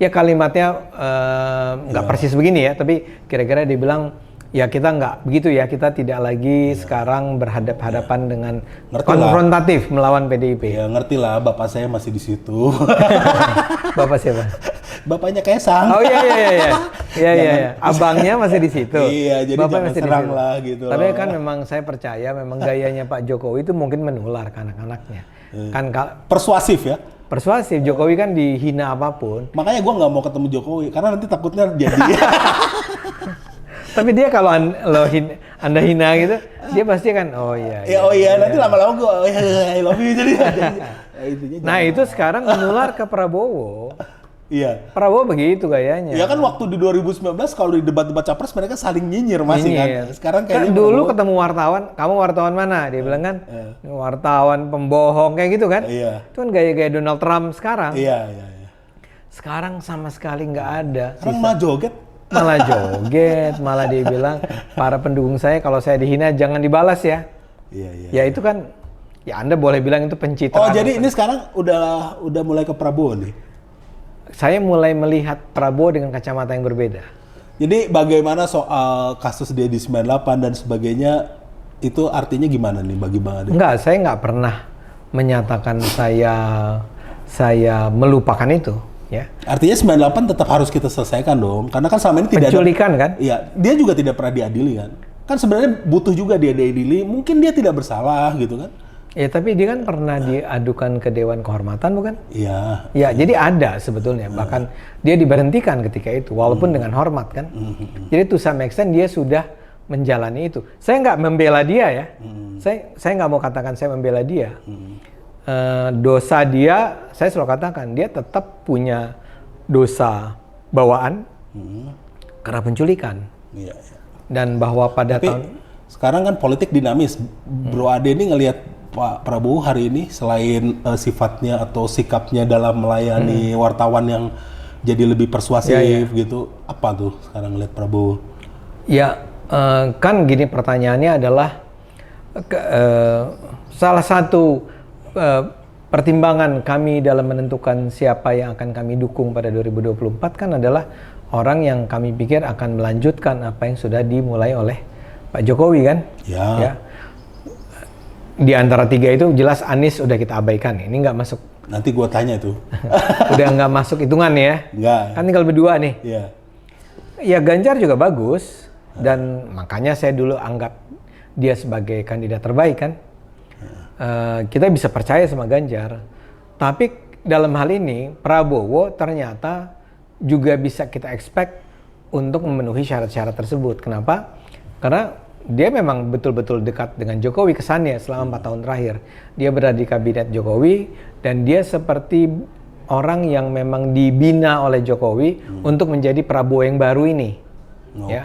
ya kalimatnya nggak persis begini ya, tapi kira-kira dia bilang, ya kita nggak begitu ya, kita tidak lagi sekarang berhadapan dengan konfrontatif melawan PDIP. Ya ngerti lah, bapak saya masih di situ. Bapak siapa? Bapaknya Kaisang. Oh iya. Abangnya masih di situ. Iya, jadi Bapak jangan serang lah gitu. Tapi kan memang saya percaya memang gayanya Pak Jokowi itu mungkin menular ke anak-anaknya. Kan persuasif ya? Persuasif. Jokowi kan dihina apapun. Makanya gue nggak mau ketemu Jokowi karena nanti takutnya jadi. Tapi dia kalau Anda hina gitu, dia pasti kan nanti lama-lama gue I love you jadi. Nah itu sekarang menular ke Prabowo. Iya. Prabowo begitu gayanya. Ya kan waktu di 2019 kalau di debat-debat capres mereka saling nyinyir masih kan. Sekarang kayaknya dulu ketemu wartawan, kamu wartawan mana? Dia bilang kan, wartawan pembohong kayak gitu kan. Iya. Itu kan gaya-gaya Donald Trump sekarang. Iya. Sekarang sama sekali nggak ada. Sekarang malah joget. Malah dia bilang, para pendukung saya kalau saya dihina jangan dibalas ya. Iya. Ya itu kan, ya Anda boleh bilang itu pencitraan. Oh jadi ini sekarang udah mulai ke Prabowo nih? Saya mulai melihat Prabowo dengan kacamata yang berbeda. Jadi bagaimana soal kasus dia di 98 dan sebagainya, itu artinya gimana nih bagi Bang Ade? Enggak, saya nggak pernah menyatakan saya saya melupakan itu, ya. Artinya 98 tetap harus kita selesaikan dong, karena kan selama ini tidak Penculikan kan? Iya, dia juga tidak pernah diadili kan. Kan sebenarnya butuh juga dia diadili, mungkin dia tidak bersalah gitu kan. Ya, tapi dia kan pernah diadukan ke Dewan Kehormatan, bukan? Iya. Ya, jadi ada sebetulnya. Bahkan dia diberhentikan ketika itu, walaupun dengan hormat kan. Jadi to some extent dia sudah menjalani itu. Saya nggak membela dia ya. Saya nggak mau katakan saya membela dia. Dosa dia, saya selalu katakan dia tetap punya dosa bawaan karena penculikan. Iya. Dan bahwa pada Tapi tahun sekarang kan politik dinamis. Bro Ade ini ngelihat Pak Prabowo hari ini selain sifatnya atau sikapnya dalam melayani wartawan yang jadi lebih persuasif gitu, apa tuh sekarang ngelihat Prabowo? ya, kan gini pertanyaannya adalah salah satu pertimbangan kami dalam menentukan siapa yang akan kami dukung pada 2024 kan adalah orang yang kami pikir akan melanjutkan apa yang sudah dimulai oleh Pak Jokowi kan? Ya. Di antara tiga itu jelas Anies udah kita abaikan, ini nggak masuk. Nanti gua tanya tuh. Udah nggak masuk hitungan ya? Nggak. Kan tinggal berdua nih. Iya. Ya Ganjar juga bagus dan makanya saya dulu anggap dia sebagai kandidat terbaik kan. Kita bisa percaya sama Ganjar. Tapi dalam hal ini Prabowo ternyata juga bisa kita expect untuk memenuhi syarat-syarat tersebut. Kenapa? Karena dia memang betul-betul dekat dengan Jokowi kesannya selama 4 tahun terakhir. Dia berada di kabinet Jokowi dan dia seperti orang yang memang dibina oleh Jokowi untuk menjadi Prabowo yang baru ini. Ya.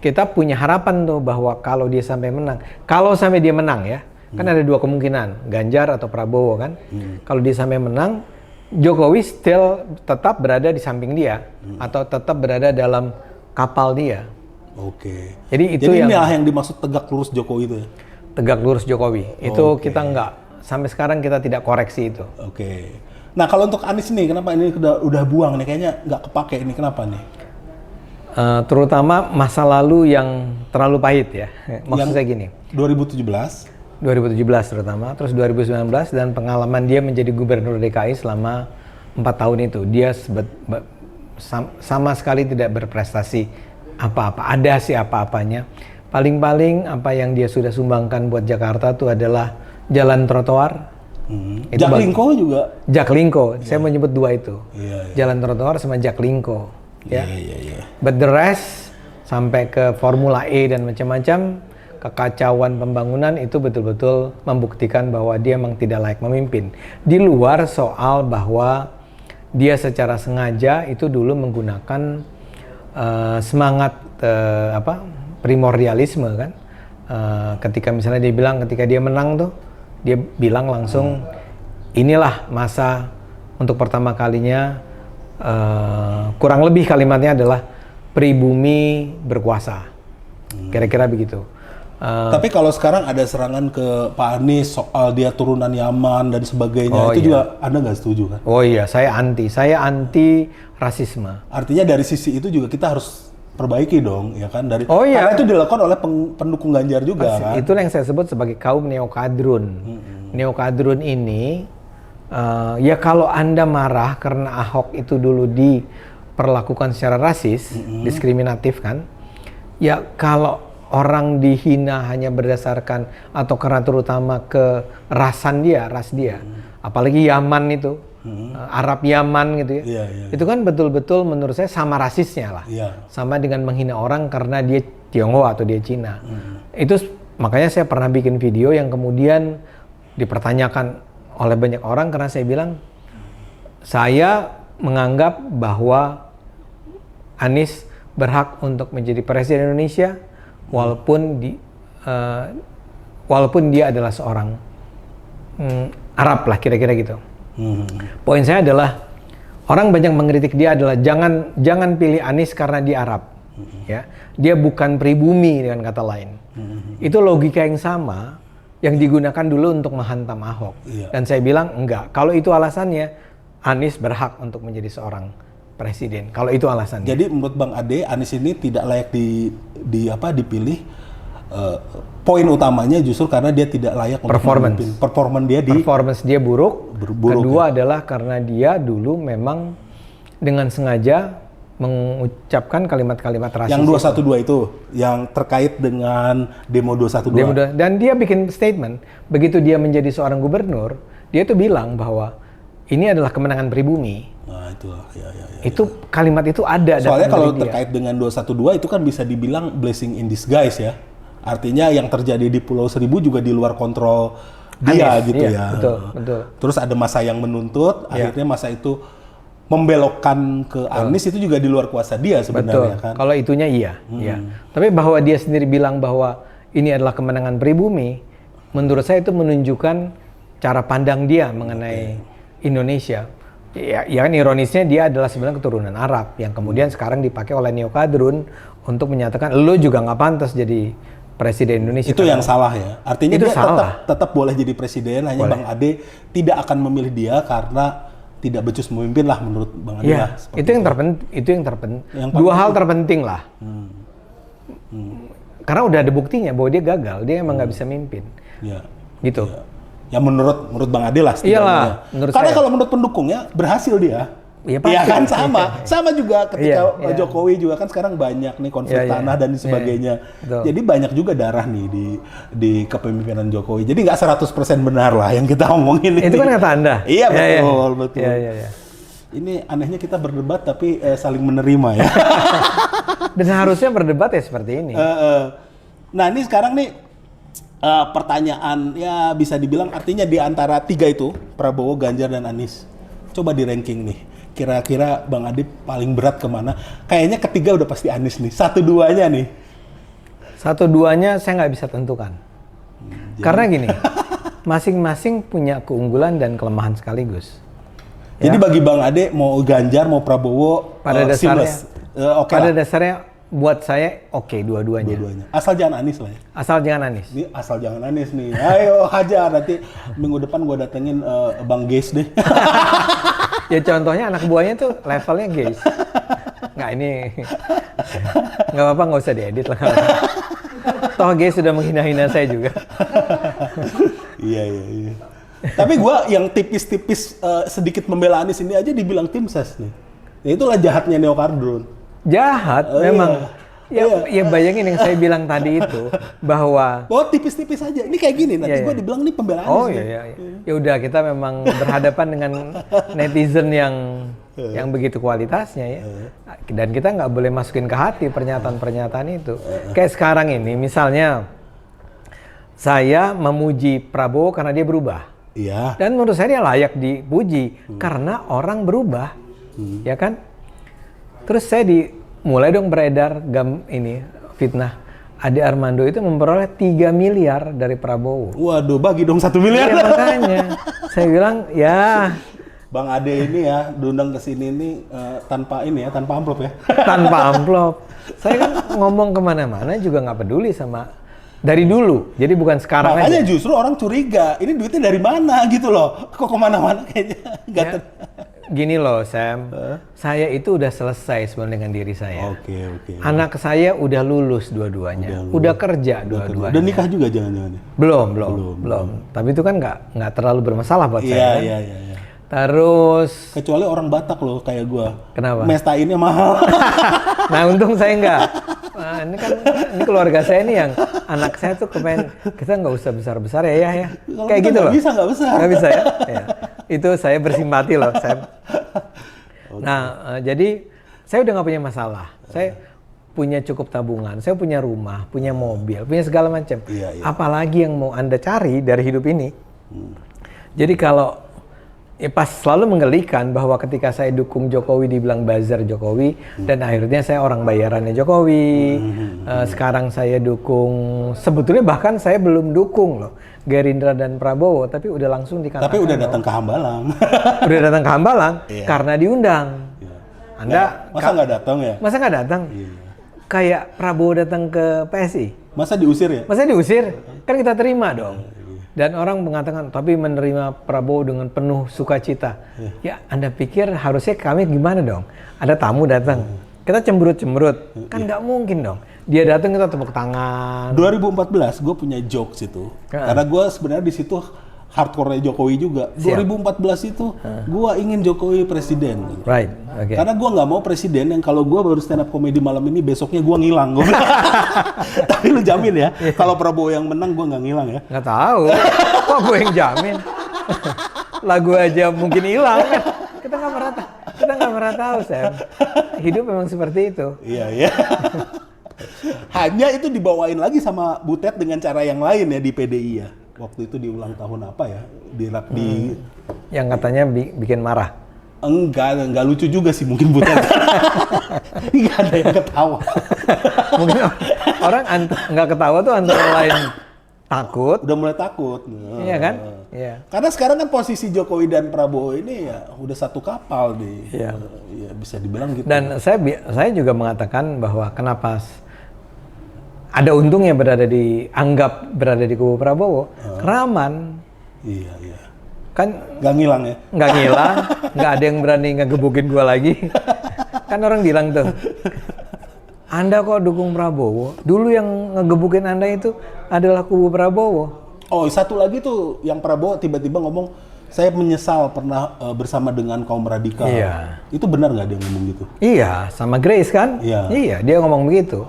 Kita punya harapan tuh bahwa kalau dia sampai menang, kalau sampai dia menang ya, kan ada dua kemungkinan, Ganjar atau Prabowo kan. Kalau dia sampai menang, Jokowi still tetap berada di samping dia atau tetap berada dalam kapal dia. Oke. Jadi itu yang dimaksud tegak lurus Jokowi itu ya? Tegak lurus Jokowi. Itu kita nggak, sampai sekarang kita tidak koreksi itu. Oke. Nah kalau untuk Anies nih, kenapa ini udah buang nih? Kayaknya nggak kepake ini, kenapa nih? Terutama masa lalu yang terlalu pahit ya. Maksud saya gini. 2017 terutama, terus 2019 dan pengalaman dia menjadi gubernur DKI selama 4 tahun itu. Dia sama sekali tidak berprestasi apa-apa, ada sih apa-apanya. Paling-paling apa yang dia sudah sumbangkan buat Jakarta itu adalah jalan trotoar. Jaklingko juga. Jaklingko, saya menyebut dua itu. Jalan trotoar sama Jaklingko. Ya. But the rest sampai ke Formula E dan macam-macam kekacauan pembangunan itu betul-betul membuktikan bahwa dia memang tidak layak memimpin. Di luar soal bahwa dia secara sengaja itu dulu menggunakan semangat primordialisme kan, ketika misalnya dia bilang ketika dia menang tuh dia bilang langsung inilah masa untuk pertama kalinya, kurang lebih kalimatnya adalah pribumi berkuasa, kira-kira begitu. Tapi kalau sekarang ada serangan ke Pak Anies soal dia turunan Yaman dan sebagainya, juga Anda nggak setuju kan? Oh iya, saya anti rasisme. Artinya dari sisi itu juga kita harus perbaiki dong, ya kan? Karena itu dilakukan oleh pendukung Ganjar juga kan? Itu yang saya sebut sebagai kaum neokadrun. Neokadrun ini, ya kalau Anda marah karena Ahok itu dulu diperlakukan secara rasis, diskriminatif kan? Ya kalau orang dihina hanya berdasarkan atau karena terutama ke ras dia, apalagi Yaman itu, Arab Yaman gitu ya, itu kan betul-betul menurut saya sama rasisnya lah, sama dengan menghina orang karena dia Tionghoa atau dia Cina. Itu makanya saya pernah bikin video yang kemudian dipertanyakan oleh banyak orang karena saya bilang saya menganggap bahwa Anies berhak untuk menjadi presiden Indonesia walaupun dia adalah seorang Arab lah kira-kira gitu. Poin saya adalah orang banyak mengkritik dia adalah jangan pilih Anies karena dia Arab, ya. Dia bukan pribumi dengan kata lain. Itu logika yang sama yang digunakan dulu untuk menghantam Ahok. Dan saya bilang enggak. Kalau itu alasannya, Anies berhak untuk menjadi seorang presiden. Kalau itu alasannya. Jadi menurut Bang Ade, Anies ini tidak layak dipilih. Poin utamanya justru karena dia tidak layak untuk memimpin. Performance dia buruk Buruk Kedua adalah karena dia dulu memang dengan sengaja mengucapkan kalimat-kalimat rasis. Yang 212 itu, yang terkait dengan demo 212. Dan dia bikin statement, begitu dia menjadi seorang gubernur, dia tuh bilang bahwa ini adalah kemenangan pribumi. Nah, itu ya. Itu kalimat itu ada. Soalnya kalau dari dia. terkait dengan 212 itu kan bisa dibilang blessing in disguise ya. Artinya yang terjadi di Pulau Seribu juga di luar kontrol dia Anies, gitu iya, ya. Betul. Terus ada masa yang menuntut, Iya. akhirnya masa itu membelokkan ke Anies itu juga di luar kuasa dia sebenarnya kan. Kalau itunya iya. Tapi bahwa dia sendiri bilang bahwa ini adalah kemenangan pribumi, menurut saya itu menunjukkan cara pandang dia mengenai Indonesia. Ya kan ironisnya dia adalah sebenarnya keturunan Arab yang kemudian sekarang dipakai oleh neokadrun untuk menyatakan lo juga nggak pantas jadi presiden Indonesia. Itu yang salah ya. Artinya Itu dia salah. tetap boleh jadi presiden, hanya Boleh. Bang Ade tidak akan memilih dia karena tidak becus memimpin lah menurut Bang Ade lah. Iya, seperti itu yang terpenting. Yang Dua paling hal penting. terpenting lah. Karena udah ada buktinya bahwa dia gagal, dia emang nggak bisa mimpin. Ya. Gitu. Ya. Ya menurut Bang Ade lah setidaknya. Iyalah, menurut Karena saya. kalau menurut pendukungnya berhasil dia. Iya, pasti. Iya kan sama juga ketika Iya. Jokowi juga kan sekarang banyak nih konflik Iya. tanah dan sebagainya. Betul. Jadi banyak juga darah nih di kepemimpinan Jokowi. Jadi nggak 100% benar lah yang kita omongin ini. Itu kan kata Anda. Iya Ya, betul. Iya. Ini anehnya kita berdebat tapi saling menerima ya. Dan harusnya berdebat ya seperti ini. Nah ini sekarang nih pertanyaan ya bisa dibilang artinya di antara tiga itu Prabowo, Ganjar dan Anies. Coba di ranking nih. Kira-kira Bang Ade paling berat kemana? Kayaknya ketiga udah pasti Anies nih. 1-2-nya nih. 1-2-nya saya nggak bisa tentukan. Karena gini, masing-masing punya keunggulan dan kelemahan sekaligus. Jadi bagi Bang Ade mau Ganjar mau Prabowo Pada dasarnya, seamless. Oke pada lah, dasarnya buat saya oke dua-duanya. dua-duanya. Asal jangan Anies lah ya. Asal jangan Anies. Ini asal jangan Anies nih. Ayo hajar nanti minggu depan gua datengin Bang Geis deh. Ya contohnya anak buahnya tuh levelnya guys. Nggak ini, nggak apa-apa nggak usah diedit lah. Toh guys sudah menghina-hina saya juga. Iya. Tapi gua yang tipis-tipis sedikit membela Anies ini aja dibilang tim ses nih. Ya itulah jahatnya neokardun. Jahat memang. Ya bayangin yang saya bilang tadi itu bahwa Oh tipis-tipis aja. Ini kayak gini nanti Iya, gua iya. dibilang nih pembela Anies. oh nih. iya. Ya udah kita memang berhadapan dengan netizen yang begitu kualitasnya ya. Dan kita nggak boleh masukin ke hati pernyataan-pernyataan itu. Kayak sekarang ini misalnya saya memuji Prabowo karena dia berubah. Iya. Dan menurut saya dia layak dipuji karena orang berubah, ya kan? Terus saya mulai dong beredar fitnah. Ade Armando itu memperoleh 3 miliar dari Prabowo. Waduh, bagi dong 1 miliar. Ya makanya saya bilang ya Bang Ade ini ya diundang ke sini ini tanpa amplop ya. tanpa amplop. Saya kan ngomong kemana-mana juga nggak peduli sama dari dulu. Jadi bukan sekarang Makanya aja. justru orang curiga, ini duitnya dari mana gitu loh. Kok kemana-mana kayaknya. Ya, gini loh Sam, saya itu udah selesai sebenarnya dengan diri saya. Oke. Anak saya udah lulus dua-duanya, udah kerja dua-duanya. Udah nikah juga jangan-jangan. Belum. Tapi itu kan nggak terlalu bermasalah buat saya. Iya. Terus, Kecuali orang Batak loh kayak gua. Kenapa? Mestainnya mahal. nah untung saya nggak. Nah, ini keluarga saya nih yang anak saya tuh kepengen kita nggak usah besar-besar ya. Kalau Kayak kita gitu loh. nggak besar. Nggak bisa ya. Ya. Itu saya bersimpati loh, Sam. Nah, jadi saya udah nggak punya masalah. Saya punya cukup tabungan, saya punya rumah, punya mobil, punya segala macam. Iya. Apalagi yang mau Anda cari dari hidup ini. Jadi kalau pas selalu menggelikan bahwa ketika saya dukung Jokowi dibilang buzzer Jokowi dan akhirnya saya orang bayarannya Jokowi. Sekarang saya dukung, sebetulnya bahkan saya belum dukung loh Gerindra dan Prabowo, tapi udah langsung dikatakan. Tapi udah datang ke Hambalang. Udah datang ke Hambalang karena diundang. Anda Masa nggak datang ya? Masa nggak datang? Kayak Prabowo datang ke PSI. Masa diusir ya? Masa diusir? Kan kita terima dong. Dan orang mengatakan, tapi menerima Prabowo dengan penuh sukacita. Ya, Anda pikir harusnya kami gimana dong? Ada tamu datang, kita cemberut-cemberut. Kan nggak mungkin dong. Dia datang kita tepuk tangan. 2014 gue punya jokes itu. Karena gue sebenarnya di situ hardcore Jokowi juga. Siap. 2014 itu gua ingin Jokowi presiden. Gitu. Right, oke. Karena gua nggak mau presiden yang kalau gua baru stand up comedy malam ini besoknya gua ngilang. Gua bilang. Tapi lu jamin ya, kalau Prabowo yang menang gua nggak ngilang ya. Nggak tahu. Kok gue yang jamin? Lagu aja mungkin hilang kan. Kita nggak pernah tahu, Sam. Hidup memang seperti itu. Iya. Hanya itu dibawain lagi sama Butet dengan cara yang lain ya di PDI ya. Waktu itu di ulang tahun apa ya? Di Yang katanya bikin marah. enggak lucu juga sih mungkin Butet. Enggak ada yang ketawa. Mungkin orang nggak ketawa tuh antara lain takut. Udah mulai takut. Iya kan? Iya. Karena sekarang kan posisi Jokowi dan Prabowo ini ya udah satu kapal di. Iya. Ya bisa dibilang gitu. Dan saya juga mengatakan bahwa kenapa ada untungnya anggap berada di kubu Prabowo, keraman. Iya. Kan Nggak ngilang ya? nggak ngilang, nggak ada yang berani ngegebukin gua lagi. Kan orang bilang tuh, Anda kok dukung Prabowo? Dulu yang ngegebukin Anda itu adalah kubu Prabowo. Oh, satu lagi tuh yang Prabowo tiba-tiba ngomong, saya menyesal pernah bersama dengan kaum radikal. Iya. Itu benar nggak dia ngomong gitu? Iya, sama Grace kan? Iya. Dia ngomong begitu.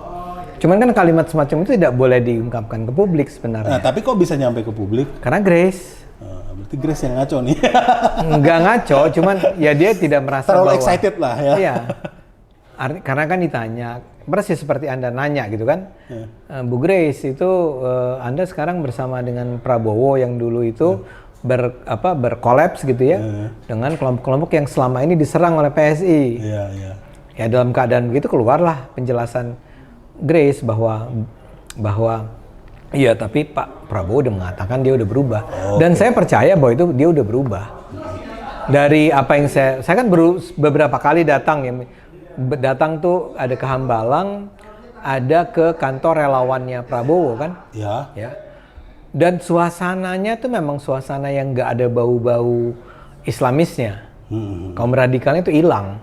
Cuman kan kalimat semacam itu tidak boleh diungkapkan ke publik sebenarnya. Nah, tapi kok bisa nyampe ke publik? Karena Grace Berarti Grace yang ngaco nih. nggak ngaco, cuman ya dia tidak merasa Terlalu bahwa excited lah ya. Iya. Karena kan ditanya, persis seperti Anda nanya gitu kan. Bu Grace itu Anda sekarang bersama dengan Prabowo yang dulu itu berkolaps gitu ya. Dengan kelompok-kelompok yang selama ini diserang oleh PSI. Iya. Ya dalam keadaan begitu keluarlah penjelasan Grace bahwa iya, tapi Pak Prabowo udah mengatakan dia udah berubah. Dan saya percaya bahwa itu dia udah berubah. Dari apa yang saya kan beberapa kali datang tuh ada ke Hambalang, ada ke kantor relawannya Prabowo kan? Ya. Dan suasananya tuh memang suasana yang nggak ada bau-bau Islamisnya. Kaum radikalnya itu hilang.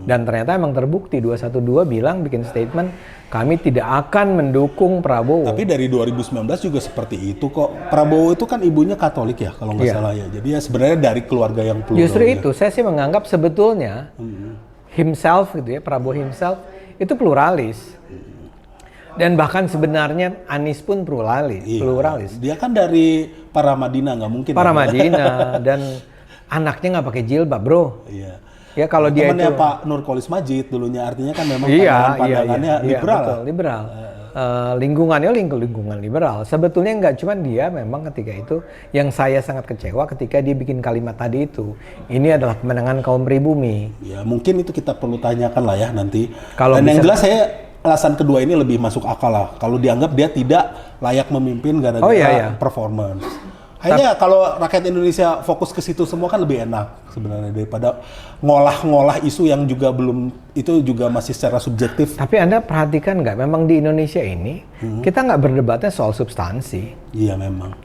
Dan ternyata emang terbukti 212 bikin statement, kami tidak akan mendukung Prabowo. Tapi dari 2019 juga seperti itu kok. Prabowo itu kan ibunya Katolik ya kalau nggak salah ya. Jadi ya sebenarnya dari keluarga yang plural. Justru itu saya sih menganggap sebetulnya himself gitu ya, Prabowo himself itu pluralis. Dan bahkan sebenarnya Anies pun pluralis. Dia kan dari Paramadina, nggak mungkin. Paramadina dan anaknya nggak pakai jilbab, bro. Iya. Ya kalau dia temannya itu Pak Nurkolis Majid dulunya, artinya kan memang pandangannya liberal. Betul, liberal. Lingkungannya lingkungan liberal. Sebetulnya nggak cuma dia, memang ketika itu yang saya sangat kecewa ketika dia bikin kalimat tadi itu. Ini adalah kemenangan kaum pribumi. Ya mungkin itu kita perlu tanyakan lah ya nanti. Kalau Dan yang jelas saya alasan kedua ini lebih masuk akal lah. Kalau dianggap dia tidak layak memimpin gara-gara performance. Kayaknya kalau rakyat Indonesia fokus ke situ semua kan lebih enak sebenarnya daripada ngolah-ngolah isu yang juga itu juga masih secara subjektif. Tapi Anda perhatikan nggak, memang di Indonesia ini kita nggak berdebatnya soal substansi. Iya memang.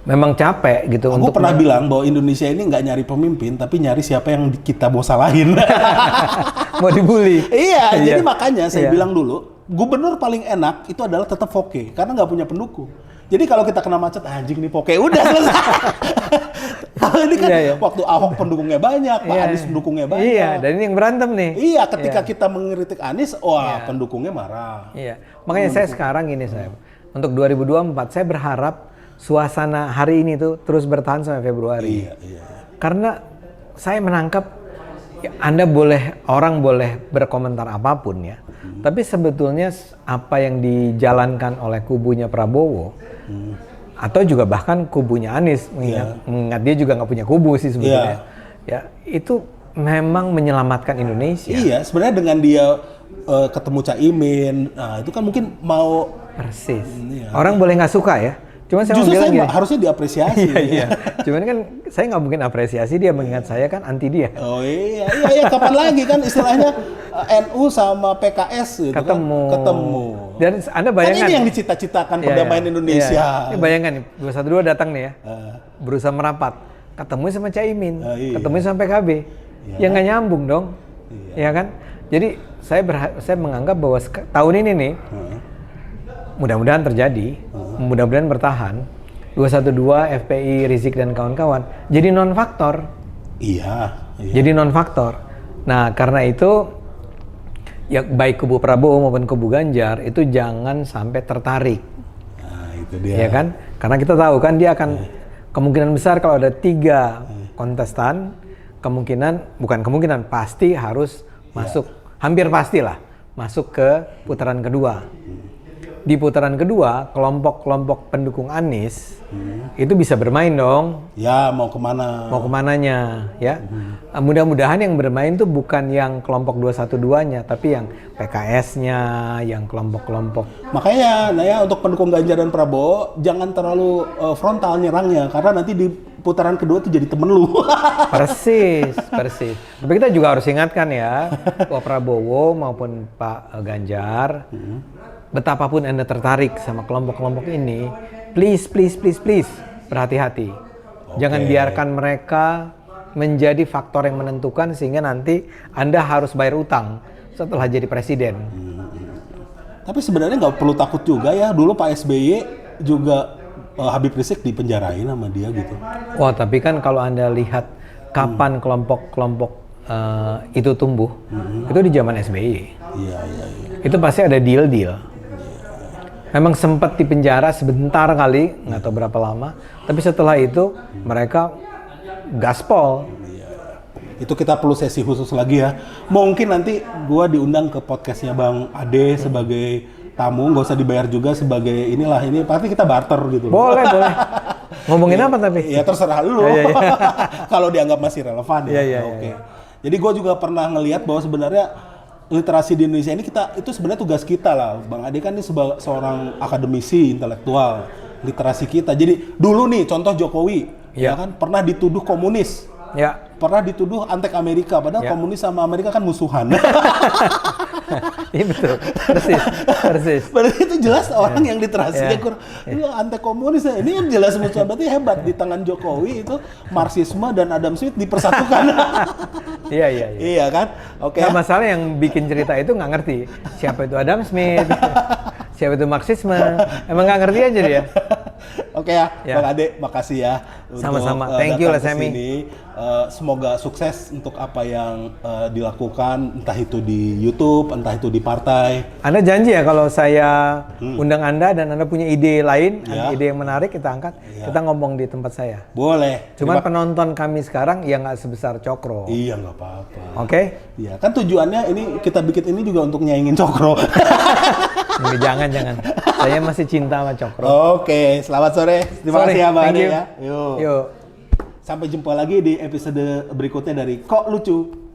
Memang capek gitu. Aku pernah bilang bahwa Indonesia ini nggak nyari pemimpin, tapi nyari siapa yang kita mau salahin. Mau dibully. Iya, jadi makanya saya bilang dulu, gubernur paling enak itu adalah tetap Foke, karena nggak punya pendukung. Jadi kalau kita kena macet, anjing nih Foke, udah selesai. Ini kan waktu Ahok pendukungnya banyak, Pak Anies pendukungnya banyak. Iya, dan ini yang berantem nih. Iya, ketika kita mengkritik Anies, pendukungnya marah. Iya, makanya saya sekarang ini untuk 2024 saya berharap suasana hari ini tuh terus bertahan sampai Februari. Iya. Karena saya menangkap orang boleh berkomentar apapun ya. Tapi sebetulnya apa yang dijalankan oleh kubunya Prabowo atau juga bahkan kubunya Anies, mengingat dia juga nggak punya kubu sih sebetulnya. Ya, itu memang menyelamatkan Indonesia. Iya, sebenarnya dengan dia ketemu Caimin, nah itu kan mungkin mau persis. Orang boleh nggak suka ya. Cuman saya justru bilang saya harusnya diapresiasi. Iya. Cuman kan saya nggak mungkin apresiasi dia, mengingat saya kan anti dia. Oh iya. Kapan lagi kan istilahnya NU sama PKS gitu ketemu. Dan Anda bayangkan. Kan ini yang dicita-citakan perdamaian Indonesia. Iya. Ini bayangkan nih, 212 datang nih ya, berusaha merapat, ketemu sama Caimin, ketemu sama PKB, yang nggak nyambung dong, ya kan? Jadi saya menganggap bahwa tahun ini nih. Mudah-mudahan terjadi, mudah-mudahan bertahan. 212, FPI, Rizik dan kawan-kawan jadi non faktor. Iya. Jadi non faktor. Nah, karena itu ya baik kubu Prabowo maupun kubu Ganjar itu jangan sampai tertarik. Nah, itu dia. Ya kan? Karena kita tahu kan dia akan kemungkinan besar kalau ada 3 kontestan, bukan kemungkinan, pasti harus masuk, hampir pastilah masuk ke putaran kedua. Di putaran kedua, kelompok-kelompok pendukung Anies itu bisa bermain dong. Ya, mau kemana? Mau kemananya, ya. Mudah-mudahan yang bermain tuh bukan yang kelompok 212-nya, tapi yang PKS-nya, yang kelompok-kelompok. Makanya, nah ya untuk pendukung Ganjar dan Prabowo jangan terlalu frontal nyerangnya, karena nanti di putaran kedua tuh jadi temen lu. Persis. Tapi kita juga harus ingatkan ya, Pak Prabowo maupun Pak Ganjar, betapapun Anda tertarik sama kelompok-kelompok ini, please berhati-hati. Jangan biarkan mereka menjadi faktor yang menentukan sehingga nanti Anda harus bayar utang setelah jadi presiden. Tapi sebenarnya nggak perlu takut juga ya. Dulu Pak SBY juga Habib Rizik dipenjarain sama dia gitu. Wah, tapi kan kalau Anda lihat kapan kelompok-kelompok itu tumbuh, itu di zaman SBY. Iya. Itu pasti ada deal. Memang sempat dipenjara sebentar kali, nggak tahu berapa lama. Tapi setelah itu mereka gaspol. Itu kita perlu sesi khusus lagi ya. Mungkin nanti gua diundang ke podcastnya Bang Ade sebagai tamu, nggak usah dibayar juga sebagai inilah, ini pasti kita barter gitu. Boleh. Ngomongin apa tapi? Ya terserah lu. Iya. Kalau dianggap masih relevan ya. Iya. Oke. Jadi gua juga pernah ngelihat bahwa sebenarnya literasi di Indonesia ini itu sebenarnya tugas kita lah. Bang Ade kan ini seorang akademisi intelektual, literasi kita. Jadi dulu nih contoh Jokowi, ya kan pernah dituduh komunis. Ya. Pernah dituduh antek Amerika, padahal komunis sama Amerika kan musuhan. Iya betul, persis. Berarti itu jelas orang yang literasinya antek komunis. Ini kan jelas musuhan, berarti hebat di tangan Jokowi itu Marxisme dan Adam Smith dipersatukan. Iya. Iya kan? Oke. Nah, masalah yang bikin cerita itu nggak ngerti siapa itu Adam Smith, siapa itu Marxisme. Emang nggak ngerti aja dia. Oke ya, Bang Ade, makasih ya. Sama-sama. Thank you lah, Semi. Semoga sukses untuk apa yang dilakukan, entah itu di YouTube, entah itu di partai. Anda janji ya kalau saya undang Anda dan Anda punya ide lain, ide yang menarik kita angkat, kita ngomong di tempat saya. Boleh. Cuman penonton kami sekarang ya nggak sebesar Cokro. Iya, nggak apa-apa. Oke? Iya, kan tujuannya ini kita bikin ini juga untuk nyaingin Cokro. Jangan. Saya masih cinta sama Cokro. Oke, selamat sore. Terima kasih ya Bang Ade ya. Yuk. Sampai jumpa lagi di episode berikutnya dari Kok Lucu.